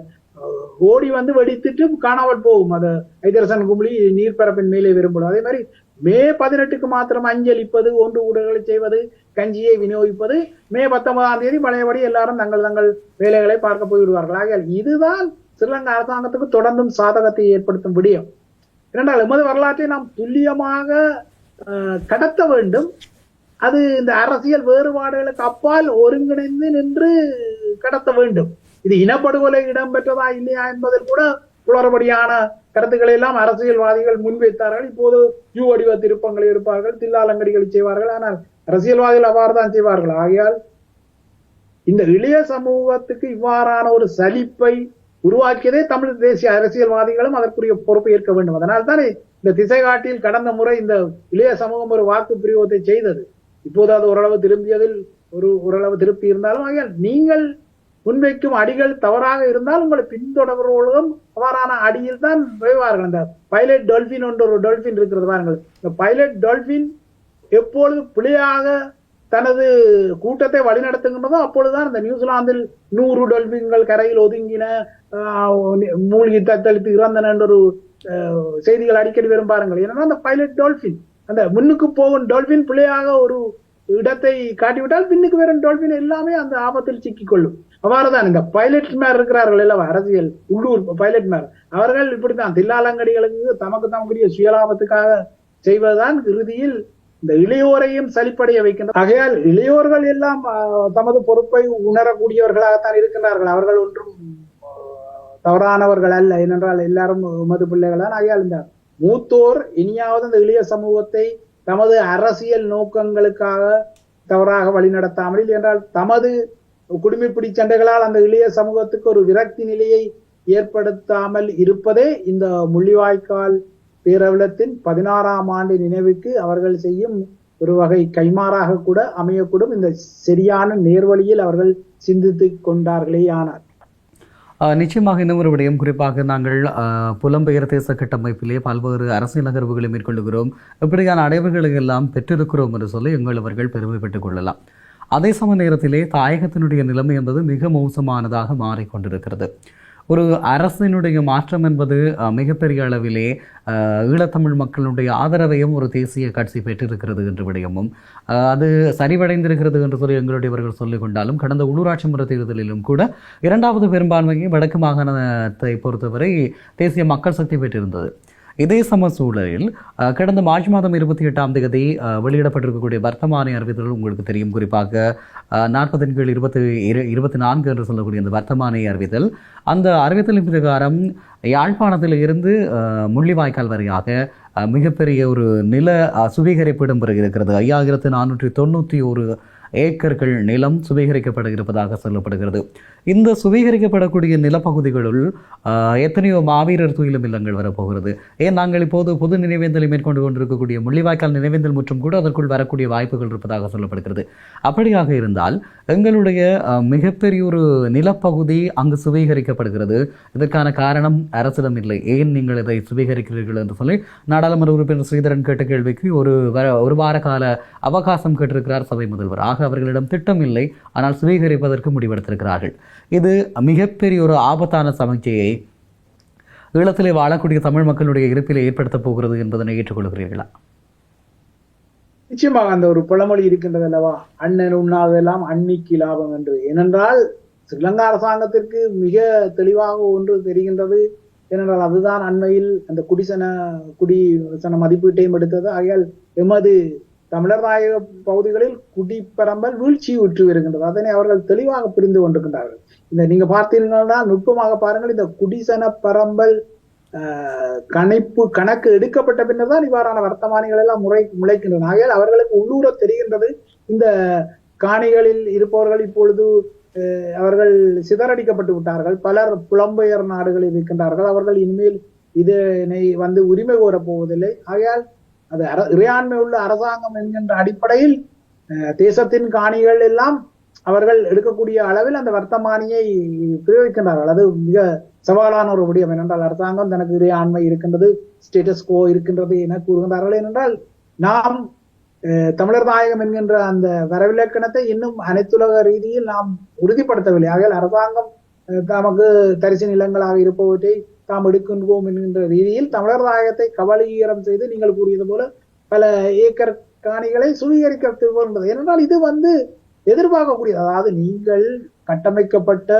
ஓடி வந்து வெடித்துட்டு காணாமல் போகும். அந்த ஐதரசன் குமிழி நீர்ப்பரப்பின் மேலே விரும்பும். அதே மாதிரி மே 18க்கு மாத்திரம் அஞ்சலிப்பது, ஒன்று கூடுகளை செய்வது, கஞ்சியை விநியோகிப்பது, மே 19ஆம் தேதி பழையபடி எல்லாரும் தங்கள் வேலைகளை பார்க்க போய்விடுவார்கள். ஆகையால் இதுதான் ஸ்ரீலங்கா அரசாங்கத்துக்கு தொடர்ந்தும் சாதகத்தை ஏற்படுத்தும் விடயம். இரண்டால் எமது வரலாற்றை நாம் துல்லியமாக கடத்த வேண்டும். அது இந்த அரசியல் வேறுபாடுகளுக்கு அப்பால் ஒருங்கிணைந்து நின்று கடத்த வேண்டும். இது இனப்படுகொலை இடம்பெற்றதா இல்லையா என்பதில் கூட குளறுபடியான கருத்துக்களை எல்லாம் அரசியல்வாதிகள் முன்வைத்தார்கள். இப்போது யூ வடிவ திருப்பங்களை இருப்பார்கள், தில்லாலங்கடிகளை செய்வார்கள். ஆனால் அரசியல்வாதிகள் அவ்வாறு தான் செய்வார்கள். ஆகையால் இந்த இளைய சமூகத்துக்கு இவ்வாறான ஒரு சலிப்பை உருவாக்கியதே தமிழ் தேசிய அரசியல்வாதிகளும் அதற்குரிய பொறுப்பை ஏற்க வேண்டும். அதனால் தானே இந்த திசைகாட்டியில் கடந்த முறை இந்த இளைய சமூகம் ஒரு வாக்கு பிரயோகத்தை செய்தது. இப்போது அது ஓரளவு திரும்பியதில் ஓரளவு திருப்பி இருந்தாலும், ஆகையால் நீங்கள் முன்வைக்கும் அடிகள் தவறாக இருந்தால் உங்களை பின்தொடர்பவர்களும் அவ்வாறான அடியில் தான் விளைவார்கள். அந்த பைலட் டால்பின் என்ற ஒரு டால்பின் இருக்கிறது பாருங்கள். இந்த பைலட் டால்பின் எப்பொழுது பிழையாக தனது கூட்டத்தை வழிநடத்துகின்றதோ அப்பொழுதுதான் இந்த நியூசிலாந்தில் 100 டால்பின்கள் கரையில் ஒதுங்கின, மூழ்கி தத்தளித்து இறந்தன என்ற ஒரு செய்திகள் அடிக்கடி வரும் பாருங்கள். ஏன்னா அந்த பைலட் டால்பின், அந்த முன்னுக்கு போகும் டால்பின் பிழையாக ஒரு இடத்தை காட்டிவிட்டால் பின்னுக்கு வரும் டால்பின் எல்லாமே அந்த ஆபத்தில் சிக்கிக்கொள்ளும். அவ்வாறுதான் இந்த பைலட் மேர் இருக்கிறார்கள் அல்லவா, அரசியல் உள்ளூர் பைலட் மேர், அவர்கள் இப்படித்தான் தில்லாலங்கடிகளுக்கு தமக்குரிய சுயலாபத்துக்காக செய்வதுதான் இறுதியில் இந்த இளையோரையும் சலிப்படைய வைக்கின்றனர். ஆகையால் இளையோர்கள் எல்லாம் தமது பொறுப்பை உணரக்கூடியவர்களாகத்தான் இருக்கின்றார்கள். அவர்கள் ஒன்றும் தவறானவர்கள் அல்ல, ஏனென்றால் எல்லாரும் உமது பிள்ளைகளான். ஆகையால் இந்த மூத்தோர் இனியாவது இந்த இளைய சமூகத்தை தமது அரசியல் நோக்கங்களுக்காக தவறாக வழிநடத்தாமல், என்றால் தமது குடிமைப்பிடி சண்டைகளால் அந்த இளைய சமூகத்துக்கு ஒரு விரக்தி நிலையை ஏற்படுத்தாமல் இருப்பதே இந்த முள்ளிவாய்க்கால் பேரவலத்தின் 16ஆம் ஆண்டு நினைவுக்கு அவர்கள் செய்யும் ஒரு வகை கைமாறாக கூட அமையக்கூடும். இந்த சரியான நேர்வழியில் அவர்கள் சிந்தித்து கொண்டார்களே ஆனார். நிச்சயமாக இன்னும் ஒரு விடயம், குறிப்பாக நாங்கள் புலம்பெயர் தேச கட்டமைப்பிலே பல்வேறு அரசியல் நகர்வுகளை மேற்கொள்ளுகிறோம், இப்படியான அடைவுகளை எல்லாம் பெற்றிருக்கிறோம் என்று சொல்லி எங்களவர்கள் பெருமைப்பட்டுக் கொள்ளலாம். அதே சம நேரத்திலே தாயகத்தினுடைய நிலைமை என்பது மிக மோசமானதாக மாறிக்கொண்டிருக்கிறது. ஒரு அரசினுடைய மாற்றம் என்பது மிகப்பெரிய அளவிலே ஈழத்தமிழ் மக்களுடைய ஆதரவையும் ஒரு தேசிய கட்சி பெற்றிருக்கிறது என்ற விடயமும் அது சரிவடைந்திருக்கிறது என்று சொல்லி எங்களுடையவர்கள் சொல்லிக் கொண்டாலும், கடந்த உள்ளூராட்சி மன்ற தேர்தலிலும் கூட 2வது பெரும்பான்மையை வடக்கு மாகாணத்தை பொறுத்தவரை தேசிய மக்கள் சக்தி பெற்றிருந்தது. இதே சம சூழலில் கடந்த மார்ச் மாதம் 28ஆம் தேதி வெளியிடப்பட்டிருக்கக்கூடிய வர்த்தமானி அறிவித்தல் உங்களுக்கு தெரியும். குறிப்பாக 40/24 என்று சொல்லக்கூடிய அந்த வர்த்தமானி அறிவித்தல், அந்த அறிவித்தலின் பிரகாரம் யாழ்ப்பாணத்தில் இருந்து முள்ளிவாய்க்கால் வரையாக மிகப்பெரிய ஒரு நில சுவீகரிப்பு இடம்பெற இருக்கிறது. 5491 ஏக்கர்கள் நிலம் சுவீகரிக்கப்பட இருப்பதாக சொல்லப்படுகிறது. இந்த சுவீகரிக்கப்படக்கூடிய நிலப்பகுதிகளுள் எத்தனையோ மாவீரர் துயிலும் இல்லங்கள் வரப்போகிறது. ஏன் நாங்கள் இப்போது பொது நினைவேந்தலை மேற்கொண்டு கொண்டிருக்கக்கூடிய முள்ளிவாய்க்கால் நினைவேந்தல் மற்றும் கூட அதற்குள் வரக்கூடிய வாய்ப்புகள் இருப்பதாக சொல்லப்படுகிறது. அப்படியாக இருந்தால் எங்களுடைய மிகப்பெரிய ஒரு நிலப்பகுதி அங்கு சுவீகரிக்கப்படுகிறது. இதற்கான காரணம் அரசிடம் இல்லை, ஏன் நீங்கள் இதை சுவீகரிக்கிறீர்கள் என்று சொல்லி நாடாளுமன்ற உறுப்பினர் ஸ்ரீதரன் கேட்ட கேள்விக்கு ஒரு வார கால அவகாசம் கேட்டிருக்கிறார் சபை முதல்வர். ஆக அவர்களிடம் திட்டம் இல்லை, ஆனால் சுவீகரிப்பதற்கு முடிவெடுத்திருக்கிறார்கள். இது மிகப்பெரிய ஒரு ஆபத்தான சமீட்சையை ஈழத்திலே வாழக்கூடிய தமிழ் மக்களுடைய இருப்பிலே ஏற்படுத்தப் போகிறது என்பதனை ஏற்றுக்கொள்கிறீர்களா? நிச்சயமாக அந்த ஒரு பழமொழி இருக்கின்றது அல்லவா, அண்ணன் உண்ணாதெல்லாம் அன்னிக்கு லாபம் என்று. ஏனென்றால் ஸ்ரீலங்கா அரசாங்கத்திற்கு மிக தெளிவாக ஒன்று தெரிகின்றது. ஏனென்றால் அதுதான் அண்மையில் அந்த குடிசன மதிப்பீட்டையும் எடுத்தது. ஆகையால் எமது தமிழர் தாயக பகுதிகளில் குடிப்பரம்பல் வீழ்ச்சி உற்று வருகின்றது. அதனை அவர்கள் தெளிவாக புரிந்து கொண்டிருக்கின்றார்கள். இந்த நீங்க பார்த்தீங்கன்னா நுட்பமாக பாருங்கள், இந்த குடிசன பரம்பல் கணக்கு எடுக்கப்பட்ட பின்னர் தான் இவ்வாறான வர்த்தமானிகள் எல்லாம் முளைக்கின்றன. ஆகையால் அவர்களுக்கு உள்ளூர தெரிகின்றது, இந்த காணிகளில் இருப்பவர்கள் இப்பொழுது அவர்கள் சிதறடிக்கப்பட்டு விட்டார்கள். பலர் புலம்பெயர் நாடுகளில் இருக்கின்றார்கள். அவர்கள் இனிமேல் இதனை உரிமை கோரப் போவதில்லை. ஆகையால் அது இறையாண்மை உள்ள அரசாங்கம் என்கின்ற அடிப்படையில் தேசத்தின் காணிகள் எல்லாம் அவர்கள் எடுக்கக்கூடிய அளவில் அந்த வர்த்தமானியை பிரயோகிக்கின்றார்கள். அது மிக சவாலான ஒரு விடயம். ஏனென்றால் அரசாங்கம் தனக்கு இறையாண்மை இருக்கின்றது, ஸ்டேட்டஸ் கோ இருக்கின்றது என கூறுகின்றார்கள். ஏனென்றால் நாம் தமிழர் தாயகம் என்கின்ற அந்த வரவிலக்கணத்தை இன்னும் அனைத்துலக ரீதியில் நாம் உறுதிப்படுத்தவில்லை. ஆகையால் அரசாங்கம் தமக்கு தரிசு நிலங்களாக இருப்பவற்றை தாம் எடுக்கின்றோம் என்கின்ற ரீதியில் தமிழர் தாயகத்தை கபலீகரம் செய்து நீங்கள் கூறியது போல பல ஏக்கர் காணிகளை சுவீகரிக்க வருகின்றது. ஏனென்றால் இது எதிர்பார்க்கக்கூடியது. அதாவது நீங்கள் கட்டமைக்கப்பட்ட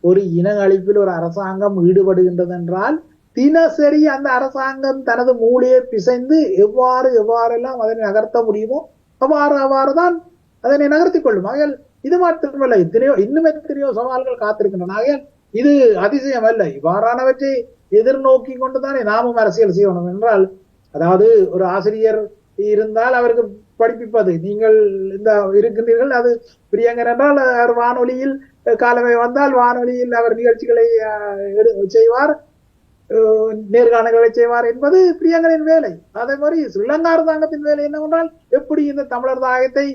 ஒரு இன அழிப்பில் ஒரு அரசாங்கம் ஈடுபடுகின்றது என்றால் தினசரி அந்த அரசாங்கம் தனது மூளையை பிசைந்து எவ்வாறெல்லாம் அதனை நகர்த்த முடியுமோ அவ்வாறுதான் அதனை நகர்த்தி கொள்ளும். ஆகையால் இது மாத்திரமல்ல, இன்னும் எத்தனையோ சவால்கள் காத்திருக்கின்றன. ஆகையால் இது அதிசயம் அல்ல. இவ்வாறானவற்றை எதிர்நோக்கி கொண்டுதானே நாமும் அரசியல் செய்யணும். என்றால் அதாவது ஒரு ஆசிரியர் இருந்தால் அவருக்கு படிப்பிப்பது நீங்கள் இந்த இருக்கின்றீர்கள், அது பிரியங்கர் என்றால் அவர் வானொலியில் காலமே வந்தால் வானொலியில் அவர் நிகழ்ச்சிகளை செய்வார், நேர்காணல்களை செய்வார் என்பது பிரியங்கரின் வேலை. அதே மாதிரி ஸ்ரீலங்கா அரசாங்கத்தின் வேலை என்னவென்றால் எப்படி இந்த தமிழர் தாயகத்தை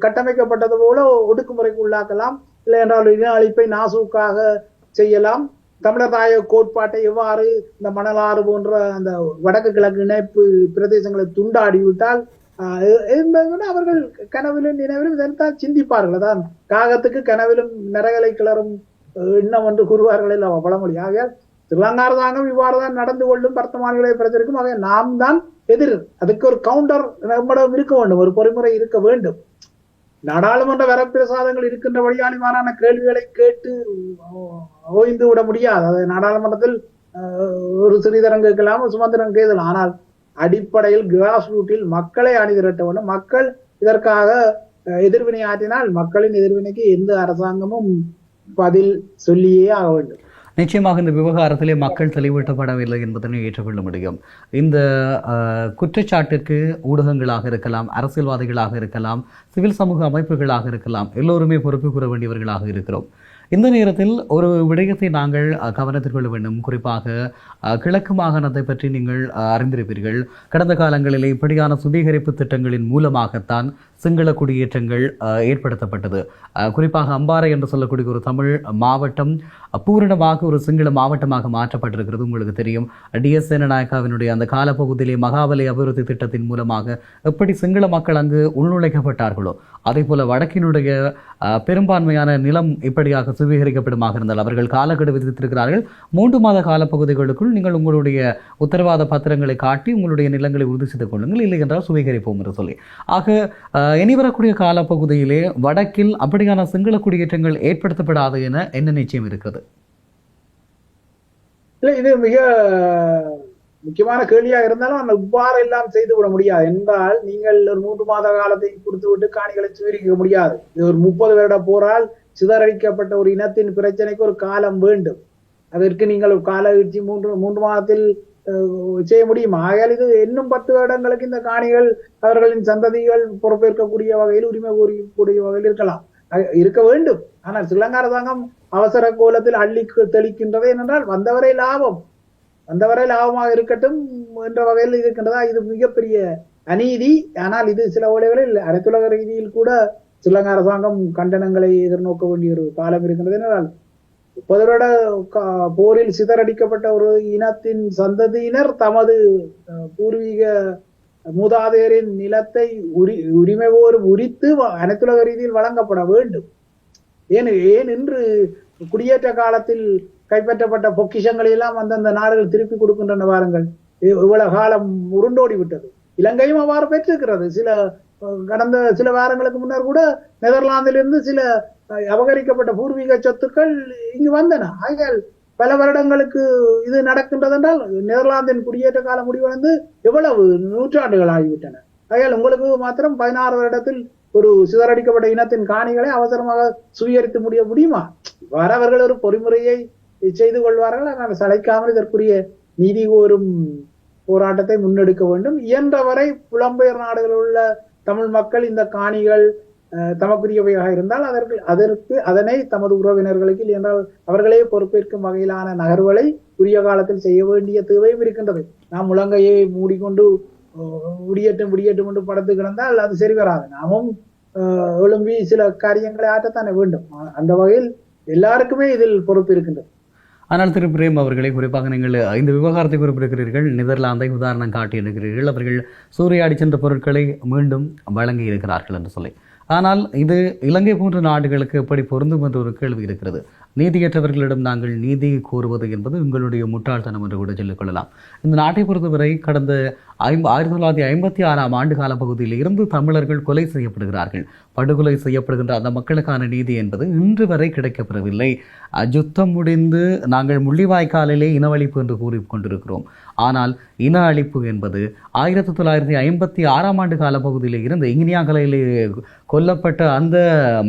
கட்டமைக்கப்பட்டது போல ஒடுக்குமுறைக்கு உள்ளாக்கலாம், இல்லை என்றால் இன அழிப்பை நாசூக்காக செய்யலாம். தமிழர் தாய கோட்பாட்டை எவ்வாறு இந்த மணலாறு போன்ற அந்த வடக்கு கிழக்கு இணைப்பு பிரதேசங்களை துண்டாடிவிட்டால் அவர்கள் கனவிலும் நினைவிலும் இதற்காக சிந்திப்பார்கள். அதான் காகத்துக்கு கனவிலும் நரகளை கிளறும் எண்ணம் என்று கூறுவார்கள் இல்லை பழமொழி. ஆக ஸ்ரீலங்கா அரசாங்கம் இவ்வாறுதான் நடந்து கொள்ளும் வர்த்தமானிகளை பிரச்சனைக்கும் ஆக நாம் தான் எதிர். அதுக்கு ஒரு கவுண்டர் நம்மிடம் இருக்க வேண்டும், ஒரு பொறிமுறை இருக்க வேண்டும். நாடாளுமன்ற வரப்பிரசாதங்கள் இருக்கின்றபடியால் இவ்வாறான கேள்விகளை கேட்டு ஓய்ந்து விட முடியாது. அதை நாடாளுமன்றத்தில் ஒரு சிறிதரம் கேட்கலாம், சுமந்திரம் கேட்கலாம். ஆனால் அடிப்படையில் கிராஸ் ரூட்டில் மக்களை அணிதிரட்ட வேண்டும். மக்கள் இதற்காக எதிர்வினை ஆற்றினால் மக்களின் எதிர்வினைக்கு எந்த அரசாங்கமும் பதில் சொல்லியே ஆக வேண்டும். நிச்சயமாக இந்த விவகாரத்திலே மக்கள் தெளிவூட்டப்படவில்லை என்பதனை ஏற்றுக்கொள்ள முடியும். இந்த குற்றச்சாட்டிற்கு ஊடகங்களாக இருக்கலாம், அரசியல்வாதிகளாக இருக்கலாம், சிவில் சமூக அமைப்புகளாக இருக்கலாம், எல்லோருமே பொறுப்பு கூற வேண்டியவர்களாக இருக்கிறோம். இந்த நேரத்தில் ஒரு விடயத்தை நாங்கள் கவனத்தில் கொள்ள வேண்டும். குறிப்பாக கிழக்கு மாகாணத்தை பற்றி நீங்கள் அறிந்திருப்பீர்கள். கடந்த காலங்களில் இப்படியான சுத்திகரிப்பு திட்டங்களின் மூலமாகத்தான் சிங்கள குடியேற்றங்கள் ஏற்படுத்தப்பட்டது. குறிப்பாக அம்பாறை என்று சொல்லக்கூடிய ஒரு தமிழ் மாவட்டம் பூரணமாக ஒரு சிங்கள மாவட்டமாக மாற்றப்பட்டிருக்கிறது. உங்களுக்கு தெரியும், டிஎஸ் சேனநாயக்காவினுடைய அந்த காலப்பகுதியிலே மகாவலி அபிவிருத்தி திட்டத்தின் மூலமாக எப்படி சிங்கள மக்கள் அங்கு உள்நுழைக்கப்பட்டார்களோ அதே போல வடக்கினுடைய பெரும்பான்மையான நிலம் இப்படியாக சுவீகரிக்கப்படுமாக இருந்தால் அவர்கள் காலக்கெடு விதித்திருக்கிறார்கள். 3 மாத காலப்பகுதிகளுக்குள் நீங்கள் உங்களுடைய உத்தரவாத பத்திரங்களை காட்டி உங்களுடைய நிலங்களை உறுதி செய்து கொள்ளுங்கள், இல்லை என்றால் சுவீகரிப்போம் என்று சொல்லி. ஆக இனி வரக்கூடிய காலப்பகுதியிலே வடக்கில் அப்படியான சிங்கள குடியேற்றங்கள் ஏற்படுத்தப்படாது என என்ன நிச்சயம் இருக்கிறது? இல்லை, இது மிக முக்கியமான கேள்வியாக இருந்தாலும் இவ்வாறு எல்லாம் செய்து விட முடியாது. என்றால் நீங்கள் ஒரு 3 மாத காலத்தை கொடுத்து விட்டு காணிகளை சுவீகரிக்க முடியாது. இது ஒரு 30 வருட போரால் சிதறடிக்கப்பட்ட ஒரு இனத்தின் பிரச்சனைக்கு ஒரு காலம் வேண்டும். அதற்கு நீங்கள் ஒரு கால வீழ்ச்சி 3 மாதத்தில் செய்ய முடியுமா? ஆகையால் இது இன்னும் 10 வருடங்களுக்கு இந்த காணிகள் அவர்களின் சந்ததிகள் பொறுப்பேற்கக்கூடிய வகையில், உரிமை கோரக்கூடிய வகையில் இருக்க வேண்டும். ஆனால் ஸ்ரீலங்கா அரசாங்கம் அவசர கோலத்தில் அள்ளி தெளிக்கின்றது. ஏனென்றால் வந்தவரை லாபமாக இருக்கட்டும் என்ற வகையில் இருக்கின்றதா? இது மிகப்பெரிய அநீதி. ஆனால் இது சில வேளைகளில் அனைத்துலக ரீதியில் கூட ஸ்ரீலங்கா அரசாங்கம் கண்டனங்களை எதிர்நோக்க வேண்டிய ஒரு காலம் இருக்கின்றது. என்றால் 30 வருட போரில் சிதறடிக்கப்பட்ட ஒரு இனத்தின் சந்ததியினர் தமது பூர்வீக மூதாதையரின் நிலத்தை உரிமையோரும் உரித்து அனைத்துலக ரீதியில் வழங்கப்பட வேண்டும். ஏன் இன்று குடியேற்ற காலத்தில் கைப்பற்றப்பட்ட பொக்கிஷங்களை எல்லாம் அந்தந்த நாடுகள் திருப்பி கொடுக்கின்றன. வாருங்கள், இவ்வளவு காலம் உருண்டோடி விட்டது. இலங்கையும் அவ்வாறு பெற்றிருக்கிறது. கடந்த சில வாரங்களுக்கு முன்னர் கூட நெதர்லாந்திலிருந்து சில அபகரிக்கப்பட்ட பூர்வீக சொத்துக்கள் இங்கு வந்தன. ஆகையால் பல வருடங்களுக்கு இது நடக்கின்றது என்றால் நெதர்லாந்தின் குடியேற்ற காலம் முடிவடைந்து எவ்வளவு நூற்றாண்டுகள் ஆகிவிட்டன. ஆகையால் உங்களுக்கு மாத்திரம் 16 வருடத்தில் ஒரு சிதறடிக்கப்பட்ட இனத்தின் காணிகளை அவசரமாக சுவீகரித்து முடியுமா? வரவர்கள் ஒரு பொறிமுறையை செய்து கொள்வார்கள். ஆனால் சளைக்காமல் இதற்குரிய நீதி கோரும் போராட்டத்தை முன்னெடுக்க வேண்டும். இயன்றவரை புலம்பெயர் நாடுகளில் உள்ள தமிழ் மக்கள் இந்த காணிகள் தமக்குரியவையாக இருந்தால் அதனை தமது உறவினர்களுக்கு, இல்லை என்றால் அவர்களே பொறுப்பேற்கும் வகையிலான நகர்வுகளை உரிய காலத்தில் செய்ய வேண்டிய தேவையும் இருக்கின்றது. நாம் முழங்கையை மூடிக்கொண்டு விடியட்டும் என்று படுத்து கிடந்தால் அது சரி வராது. நாமும் எழும்பி சில காரியங்களை ஆற்றத்தானே வேண்டும். அந்த வகையில் எல்லாருக்குமே இதில் பொறுப்பு இருக்கின்றது. ஆனால் திரு பிரேம் அவர்களை, குறிப்பாக நீங்கள் இந்த விவகாரத்தை குறிப்பிட்டிருக்கிறீர்கள், நெதர்லாந்தை உதாரணம் காட்டியிருக்கிறீர்கள். அவர்கள் சூறையாடி சென்ற பொருட்களை மீண்டும் வழங்கி இருக்கிறார்கள் என்று சொல்லி. ஆனால் இது இலங்கை போன்ற நாடுகளுக்கு எப்படி பொருந்தும் என்ற ஒரு கேள்வி இருக்கிறது. நீதியற்றவர்களிடம் நாங்கள் நீதி கோருவது என்பது உங்களுடைய முட்டாள்தனம் என்று கூட சொல்லிக் கொள்ளலாம். இந்த நாட்டை பொறுத்தவரை கடந்த 1956ஆம் ஆண்டு கால பகுதியில் இருந்து தமிழர்கள் கொலை செய்யப்படுகிறார்கள். படுகொலை செய்யப்படுகின்ற அந்த மக்களுக்கான நீதி என்பது இன்று வரை கிடைக்கப்பெறவில்லை. யுத்தம் முடிந்து நாங்கள் முள்ளிவாய்க்காலிலே இனவழிப்பு என்று கூறிக்கொண்டிருக்கிறோம். ஆனால் இன அழிப்பு என்பது 1956ஆம் ஆண்டு கால பகுதியில் இருந்து இங்கினியாங்கலையிலே கொல்லப்பட்ட அந்த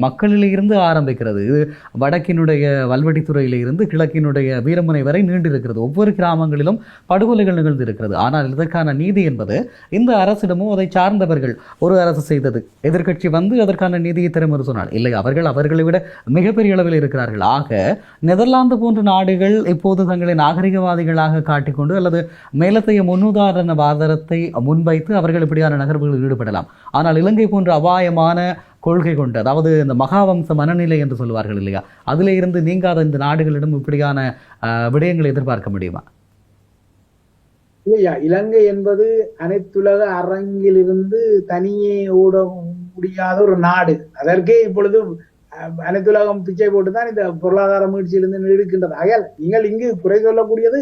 மக்களிலே இருந்து ஆரம்பிக்கிறது. இது வடக்கினுடைய வல்வெட்டித்துறையிலே இருந்து கிழக்கினுடைய வீரமுனை வரை நீண்டிருக்கிறது. ஒவ்வொரு கிராமங்களிலும் படுகொலைகள் நிகழ்ந்திருக்கிறது. ஆனால் இதற்கான நீதி என்பது இந்த அரசிடமோ அதை சார்ந்தவர்கள், ஒரு அரசு செய்தது, எதிர்க்கட்சி வந்து அதற்கான நீதியை தரும் என்று சொன்னால் இல்லை, அவர்களை விட மிகப்பெரிய அளவில் இருக்கிறார்கள். ஆக நெதர்லாந்து போன்ற நாடுகள் இப்போது தங்களை நாகரிகவாதிகளாக காட்டிக்கொண்டு அல்லது மேலத்தைய முன்னுதாரண வாதத்தை முன்வைத்து அவர்கள் இப்படியான நகர்வுகளில் ஈடுபடலாம். ஆனால் இலங்கை போன்ற அபாயமான கொள்கை கொண்டு, அதாவது இந்த மகாவம்ச மனநிலை என்று சொல்லுவார்கள் இல்லையா, அதிலே இருந்து நீங்காத இந்த நாடுகளிடம் இப்படியான விடயங்களை எதிர்பார்க்க முடியுமா? இல்லையா, இலங்கை என்பது அனைத்துலக அரங்கிலிருந்து தனியே ஓட முடியாத ஒரு நாடு. அதற்கே இப்பொழுது அனைத்துலகம் பிச்சை போட்டுதான் இந்த பொருளாதார மீழ்ச்சியிலிருந்து நீடிக்கின்றது. ஆகையால் நீங்கள் இங்கு குறை சொல்லக்கூடியது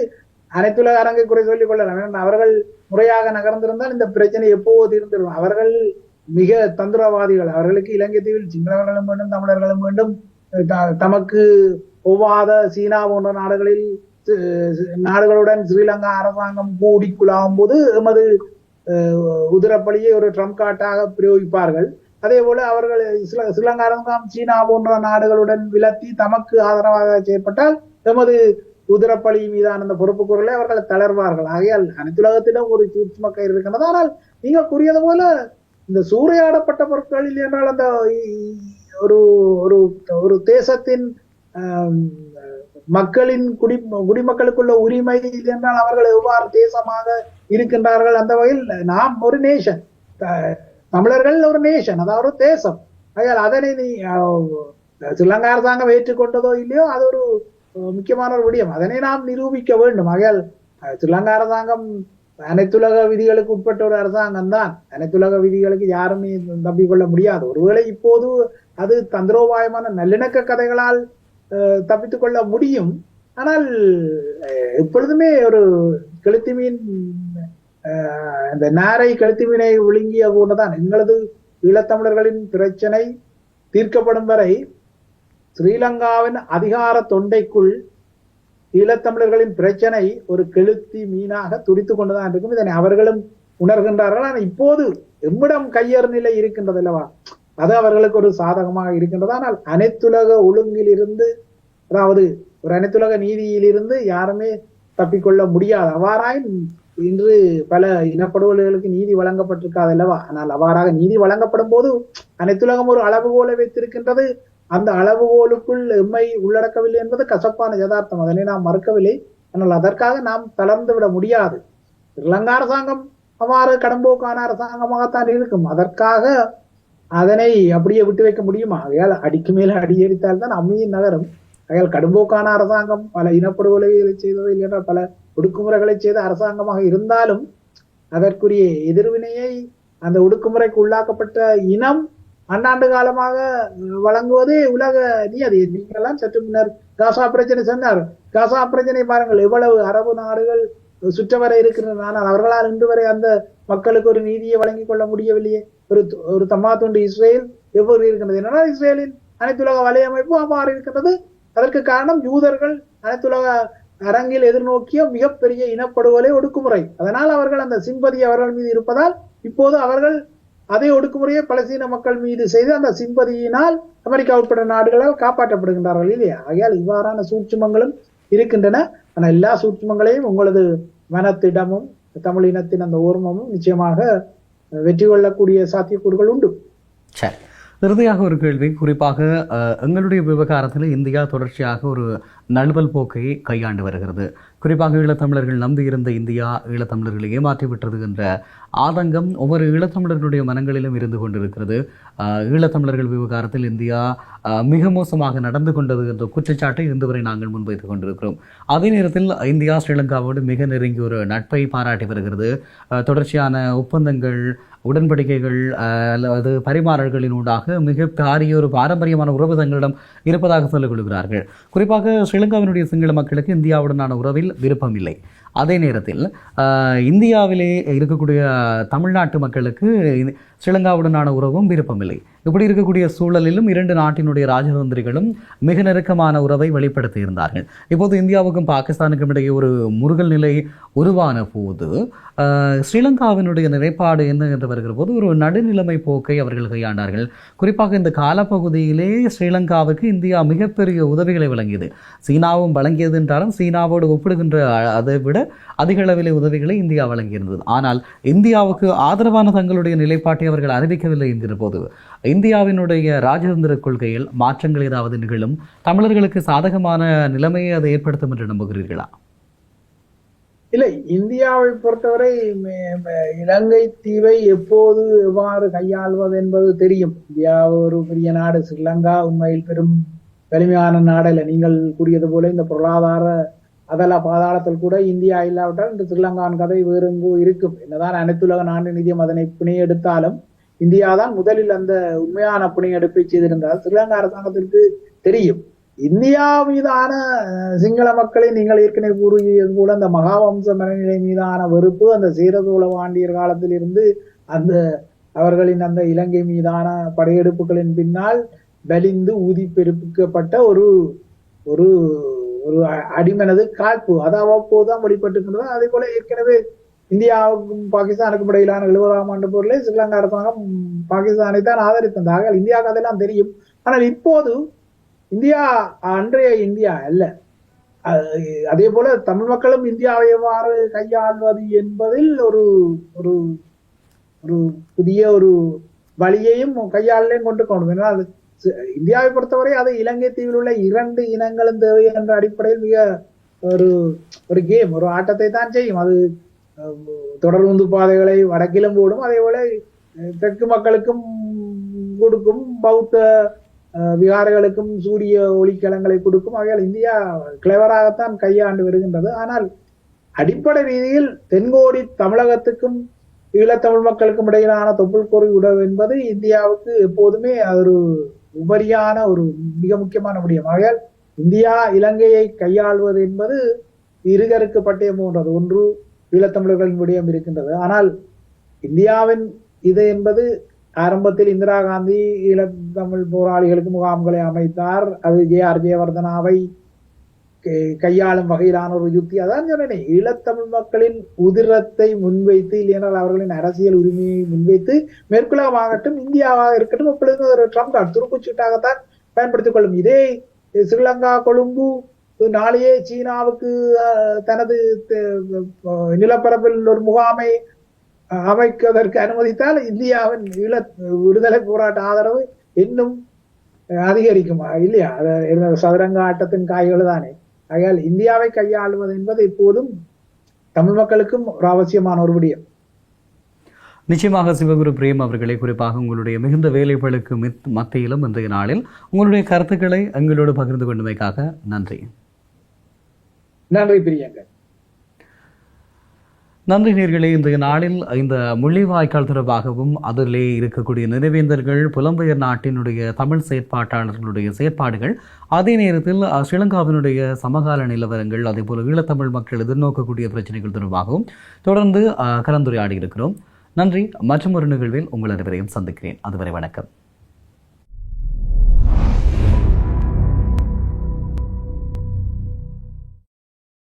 அனைத்துலக அரங்கை குறை சொல்லிக் கொள்ளலாம். அவர்கள் முறையாக நகர்ந்திருந்தால் இந்த பிரச்சனை எப்போவோ தீர்ந்திருக்கும். அவர்கள் மிக தந்திரவாதிகள். அவர்களுக்கு இலங்கை தீவில் சிங்களவர்களும் வேண்டும், தமிழர்களும் வேண்டும். தமக்கு ஒவ்வாத சீனா போன்ற நாடுகளுடன் ஸ்ரீலங்கா அரசாங்கம் கூடி குழாவும் போது எமது உதிரப்பலியை ஒரு ட்ரம்ப் கார்டாக பிரயோகிப்பார்கள். அதே போல அவர்கள் ஸ்ரீலங்கா அரசாங்கம் சீனா போன்ற நாடுகளுடன் விலத்தி தமக்கு ஆதரவாக செயற்பட்டால் எமது உதிரப்பலி மீதான அந்த பொறுப்பு குரலை அவர்கள் தளர்வார்கள். ஆகையால் அனைத்துலகத்திடம் ஒரு சூட்சும கயிறு இருக்கின்றது. ஆனால் நீங்கள் கூறியது போல இந்த சூறையாடப்பட்ட பொருட்களில் என்றால் அந்த ஒரு தேசத்தின் மக்களின் குடிமக்களுக்குள்ள உரிமை என்றால் அவர்கள் எவ்வாறு தேசமாக இருக்கின்றார்கள். அந்த வகையில் நாம் ஒரு நேஷன், தமிழர்கள் ஒரு நேஷன், அதாவது ஒரு தேசம். ஆகையால் அதனை நீ ஸ்ரீலங்கா அரசாங்கம் ஏற்றுக்கொண்டதோ இல்லையோ அது ஒரு முக்கியமான ஒரு விடயம். அதனை நாம் நிரூபிக்க வேண்டும். ஆகையால் ஸ்ரீலங்கா அரசாங்கம் அனைத்துலக விதிகளுக்கு உட்பட்ட ஒரு அரசாங்கம் தான். அனைத்துலக விதிகளுக்கு யாருமே தப்பிக்கொள்ள முடியாது. ஒருவேளை இப்போது அது தந்திரோபாயமான நல்லிணக்க கதைகளால் தப்பித்துக் கொள்ள முடியும். ஆனால் எப்பொழுதுமே ஒரு கெளுத்தி மீன் இந்த நாரை கெளுத்தி மீனை விழுங்கிய போன்றுதான் எங்களது ஈழத்தமிழர்களின் பிரச்சனை தீர்க்கப்படும் வரை ஸ்ரீலங்காவின் அதிகார தொண்டைக்குள் ஈழத்தமிழர்களின் பிரச்சனை ஒரு கெளுத்தி மீனாக துடித்துக் கொண்டுதான் இருக்கும். இதனை அவர்களும் உணர்கின்றார்கள். ஆனால் இப்போது எம்மிடம் கையறு நிலை இருக்கின்றது அல்லவா, அது அவர்களுக்கு ஒரு சாதகமாக இருக்கின்றது. ஆனால் அனைத்துலக ஒழுங்கில் இருந்து, அதாவது ஒரு அனைத்துலக நீதியிலிருந்து யாருமே தப்பிக்கொள்ள முடியாது. அவ்வாறாய் இன்று பல இனப்படுகொலைகளுக்கு நீதி வழங்கப்பட்டிருக்காது அல்லவா. ஆனால் அவ்வாறாக நீதி வழங்கப்படும் போது அனைத்துலகம் ஒரு அளவுகோலை வைத்திருக்கின்றது. அந்த அளவுகோலுக்குள் எம்மை உள்ளடக்கவில்லை என்பது கசப்பான யதார்த்தம். அதனை நாம் மறுக்கவில்லை. ஆனால் அதற்காக நாம் தளர்ந்து விட முடியாது. ஸ்ரீலங்கா அரசாங்கம் அவ்வாறு கடம்போக்கான அரசாங்கமாகத்தான் இருக்கும். அதற்காக அதனை அப்படியே விட்டு வைக்க முடியுமா? ஆகையால் அடிக்கு மேல அடியெடுத்தால்தான் அம்மியின் நகரம். ஆகையால் கடும்போக்கான அரசாங்கம் பல இனப்படுகொலைகளை செய்தது இல்லையென்றால் பல ஒடுக்குமுறைகளை செய்த அரசாங்கமாக இருந்தாலும் அதற்குரிய எதிர்வினையை அந்த ஒடுக்குமுறைக்கு உள்ளாக்கப்பட்ட இனம் ஆண்டாண்டு காலமாக வழங்குவதே உலக நியதி. நீங்கெல்லாம் சற்று முன்னர் காசா பிரச்சனை சொன்னார். காசா பிரச்சனை பாருங்கள், எவ்வளவு அரபு நாடுகள் சுற்றவர இருக்கின்றன. ஆனால் அவர்களால் இன்று வரை அந்த மக்களுக்கு ஒரு நீதியை வழங்கிக் கொள்ள முடியவில்லையே. ஒரு தம்மாத்துண்டு இஸ்ரேல் எவ்வாறு இருக்கின்றது? என்னன்னா இஸ்ரேலின் அனைத்துலக வலையமைப்பு அவ்வாறு இருக்கின்றது. அதற்கு காரணம் யூதர்கள் அனைத்துலக அரங்கில் எதிர்நோக்கிய மிகப்பெரிய இனப்படுகொலை ஒடுக்குமுறை. அதனால் அவர்கள் அந்த சிம்பதி அவர்கள் மீது இருப்பதால் இப்போது அவர்கள் அதே ஒடுக்குமுறையை பலஸ்தீன மக்கள் மீது செய்து அந்த சிம்பதியினால் அமெரிக்கா உட்பட்ட நாடுகளால் காப்பாற்றப்படுகின்றார்கள் இல்லையா. ஆகையால் இவ்வாறான சூட்சுமங்களும் இருக்கின்றன. ஆனால் எல்லா சூட்சுமங்களையும் உங்களது மனத்திடமும் தமிழ் இனத்தின் அந்த ஓர்மமும் நிச்சயமாக வெற்றி கொள்ளக்கூடிய சாத்தியக்கூறுகள் உண்டு. சரி, இறுதியாக ஒரு கேள்வி. குறிப்பாக எங்களுடைய விவகாரத்தில் இந்தியா தொடர்ச்சியாக ஒரு நழுவல் போக்கை கையாண்டு வருகிறது. குறிப்பாக ஈழத்தமிழர்கள் நம்பியிருந்த இந்தியா ஈழத்தமிழர்களை ஏமாற்றிவிட்டது என்ற ஆதங்கம் ஒவ்வொரு ஈழத்தமிழர்களுடைய மனங்களிலும் இருந்து கொண்டிருக்கிறது. ஈழத்தமிழர்கள் விவகாரத்தில் இந்தியா மிக மோசமாக நடந்து கொண்டது என்ற குற்றச்சாட்டை இன்று வரை நாங்கள் முன்வைத்துக் கொண்டிருக்கிறோம். அதே நேரத்தில் இந்தியா ஸ்ரீலங்காவோடு மிக நெருங்கி ஒரு நட்பை பாராட்டி வருகிறது. தொடர்ச்சியான ஒப்பந்தங்கள், உடன்படிக்கைகள் அல்லது பரிமாறல்களினூடாக மிக பாரிய ஒரு பாரம்பரியமான உறவு தங்களிடம் இருப்பதாக சொல்லிக் கொள்கிறார்கள். குறிப்பாக ஸ்ரீலங்காவினுடைய சிங்கள மக்களுக்கு இந்தியாவுடனான உறவில் விருப்பம் இல்லை. அதே நேரத்தில் இந்தியாவிலே இருக்கக்கூடிய தமிழ்நாட்டு மக்களுக்கு ஸ்ரீலங்காவுடனான உறவும் விருப்பமில்லை. இப்படி இருக்கக்கூடிய சூழலிலும் இரண்டு நாட்டினுடைய ராஜதந்திரிகளும் மிக நெருக்கமான உறவை வெளிப்படுத்தி இருந்தார்கள். இப்போது இந்தியாவுக்கும் பாகிஸ்தானுக்கும் இடையே ஒரு முருகல் நிலை உருவான போது ஸ்ரீலங்காவினுடைய நிலைப்பாடு என்ன என்று வருகிற போது ஒரு நடுநிலைமை போக்கை அவர்கள் கையாண்டார்கள். குறிப்பாக இந்த காலப்பகுதியிலே ஸ்ரீலங்காவுக்கு இந்தியா மிகப்பெரிய உதவிகளை வழங்கியது. சீனாவும் வழங்கியது என்றாலும் சீனாவோடு ஒப்பிடுகின்ற அதை விட அதிக அளவிலே உதவிகளை இந்தியா வழங்கியிருந்தது. ஆனால் இந்தியாவுக்கு ஆதரவான தங்களுடைய நிலைப்பாட்டை அவர்கள் அறிவிக்கவில்லை என்கிற போது இந்தியாவினுடைய ராஜதந்திர கொள்கையில் மாற்றங்கள் ஏதாவது நிகழும், தமிழர்களுக்கு சாதகமான நிலைமையை அதை ஏற்படுத்தும் என்று நம்புகிறீர்களா? இல்லை, இந்தியாவை பொறுத்தவரை இலங்கை தீவை எப்போது எவ்வாறு கையாள்வது என்பது தெரியும். இந்தியா ஒரு பெரிய நாடு, ஸ்ரீலங்கா உண்மையில் பெரும் வலிமையான நாடு இல்லை. நீங்கள் கூறியது போல இந்த பொருளாதார அதல பாதாளத்தில் கூட இந்தியா இல்லாவிட்டால் இந்த ஸ்ரீலங்காவின் கதை வேறு எங்கோ இருக்கும். என்னதான் அனைத்துலக நாட்டு நிதியம் அதனை பிணை எடுத்தாலும் இந்தியா தான் முதலில் அந்த உண்மையான பிணை எடுப்பை செய்திருந்தால் ஸ்ரீலங்கா அரசாங்கத்திற்கு தெரியும். இந்தியா மீதான சிங்கள மக்களை நீங்கள் ஏற்கனவே கூறியது போல அந்த மகாவம்ச மனநிலை மீதான வெறுப்பு அந்த சேரசோழ பாண்டியர் காலத்தில் இருந்து அந்த அவர்களின் அந்த இலங்கை மீதான படையெடுப்புகளின் பின்னால் வலிந்து ஊதி பெருப்பிக்கப்பட்ட ஒரு ஒரு ஒரு அடிமனது காழ்ப்பு அது அவ்வப்போதுதான் வெளிப்பட்டுக்கின்றது. அதே போல ஏற்கனவே இந்தியாவுக்கும் பாகிஸ்தானுக்கும் இடையிலான 70ஆம் ஆண்டு போரிலே ஸ்ரீலங்கா அரசாங்கம் பாகிஸ்தானை தான் ஆதரித்ததாக இந்தியாவுக்கு அதெல்லாம் தெரியும். ஆனால் இப்போது இந்தியா அன்றைய இந்தியா அல்ல. அதே போல தமிழ் மக்களும் இந்தியாவை எவ்வாறு கையாள்வது என்பதில் ஒரு ஒரு ஒரு புதிய ஒரு வழியையும் கையாளலையும் கொண்டு கொண்டு. ஏன்னா இந்தியாவை பொறுத்தவரை அது இலங்கை தீவில் உள்ள 2 இனங்களும் தேவை என்ற அடிப்படையில் மிக ஒரு ஒரு கேம், ஒரு ஆட்டத்தை தான் செய்யும். அது தொடர்ந்து பாதைகளை வடக்கிலும் போடும், அதே போல தெற்கு மக்களுக்கும் கொடுக்கும், பௌத்த விகாரங்களுக்கும் சூரிய ஒளிக்கலங்களை கொடுக்கும். ஆகையால் இந்தியா கிளவராகத்தான் கையாண்டு வருகின்றது. ஆனால் அடிப்படை ரீதியில் தென்கோடி தமிழகத்துக்கும் ஈழத்தமிழ் மக்களுக்கும் இடையிலான தொப்புள் கொறி உறவு என்பது இந்தியாவுக்கு எப்போதுமே ஒரு உபரியான ஒரு மிக முக்கியமான விடயம். ஆகையால் இந்தியா இலங்கையை கையாள்வது என்பது இருகருக்கு பட்டயம் போன்றது. ஒன்று ஈழத்தமிழர்களின் விடயம் இருக்கின்றது. ஆனால் இந்தியாவின் இது என்பது ஆரம்பத்தில் இந்திரா காந்தி ஈழத்தமிழ் போராளிகளுக்கு முகாம்களை அமைத்தார். அது ஜே.ஆர். ஜெயவர்தனாவை கையாளும் வகையிலான ஒரு யுக்தி. அதான் சொன்னேன், ஈழத்தமிழ் மக்களின் உதிரத்தை முன்வைத்து, இல்லையென்றால் அவர்களின் அரசியல் உரிமையை முன்வைத்து மேற்குலகமாகட்டும் இந்தியாவாக இருக்கட்டும் எப்பொழுதும் ஒரு ட்ரம்ப் கார்டு துருப்புச்சீட்டாகத்தான் பயன்படுத்திக் கொள்ளும். இதே ஸ்ரீலங்கா கொழும்பு நாளையே சீனாவுக்கு தனது நிலப்பரப்பில் ஒரு முகாமை அமைப்பதற்கு அனுமதித்தால் இந்தியாவின் விடுதலை போராட்ட ஆதரவு இன்னும் அதிகரிக்கும் இல்லையா? சதுரங்க ஆட்டத்தின் காய்கள் தானே. ஆகையால் இந்தியாவை கையாளுவது என்பது இப்போதும் தமிழ் மக்களுக்கும் ஒரு அவசியமான ஒரு விடயம். நிச்சயமாக சிவகுரு பிரேம் அவர்களை, குறிப்பாக உங்களுடைய மிகுந்த வேலைகளுக்கு மத்தியிலும் இன்றைய நாளில் உங்களுடைய கருத்துக்களை எங்களோடு பகிர்ந்து கொண்டமைக்காக நன்றி. நன்றி பிரியங்கா. நன்றி நேர்களே. இன்றைய நாளில் இந்த முள்ளிவாய்க்கால் தொடர்பாகவும் அதிலே இருக்கக்கூடிய நினைவேந்தல்கள், புலம்பெயர் நாட்டினுடைய தமிழ் செயற்பாட்டாளர்களுடைய செயற்பாடுகள், அதே நேரத்தில் ஸ்ரீலங்காவினுடைய சமகால நிலவரங்கள், அதே போல ஈழத்தமிழ் மக்கள் எதிர்நோக்கக்கூடிய பிரச்சனைகள் தொடர்பாகவும் தொடர்ந்து கலந்துரையாடி இருக்கிறோம். நன்றி. மற்றும் ஒரு நிகழ்வில் உங்கள் அனைவரையும் சந்திக்கிறேன். அதுவரை வணக்கம்.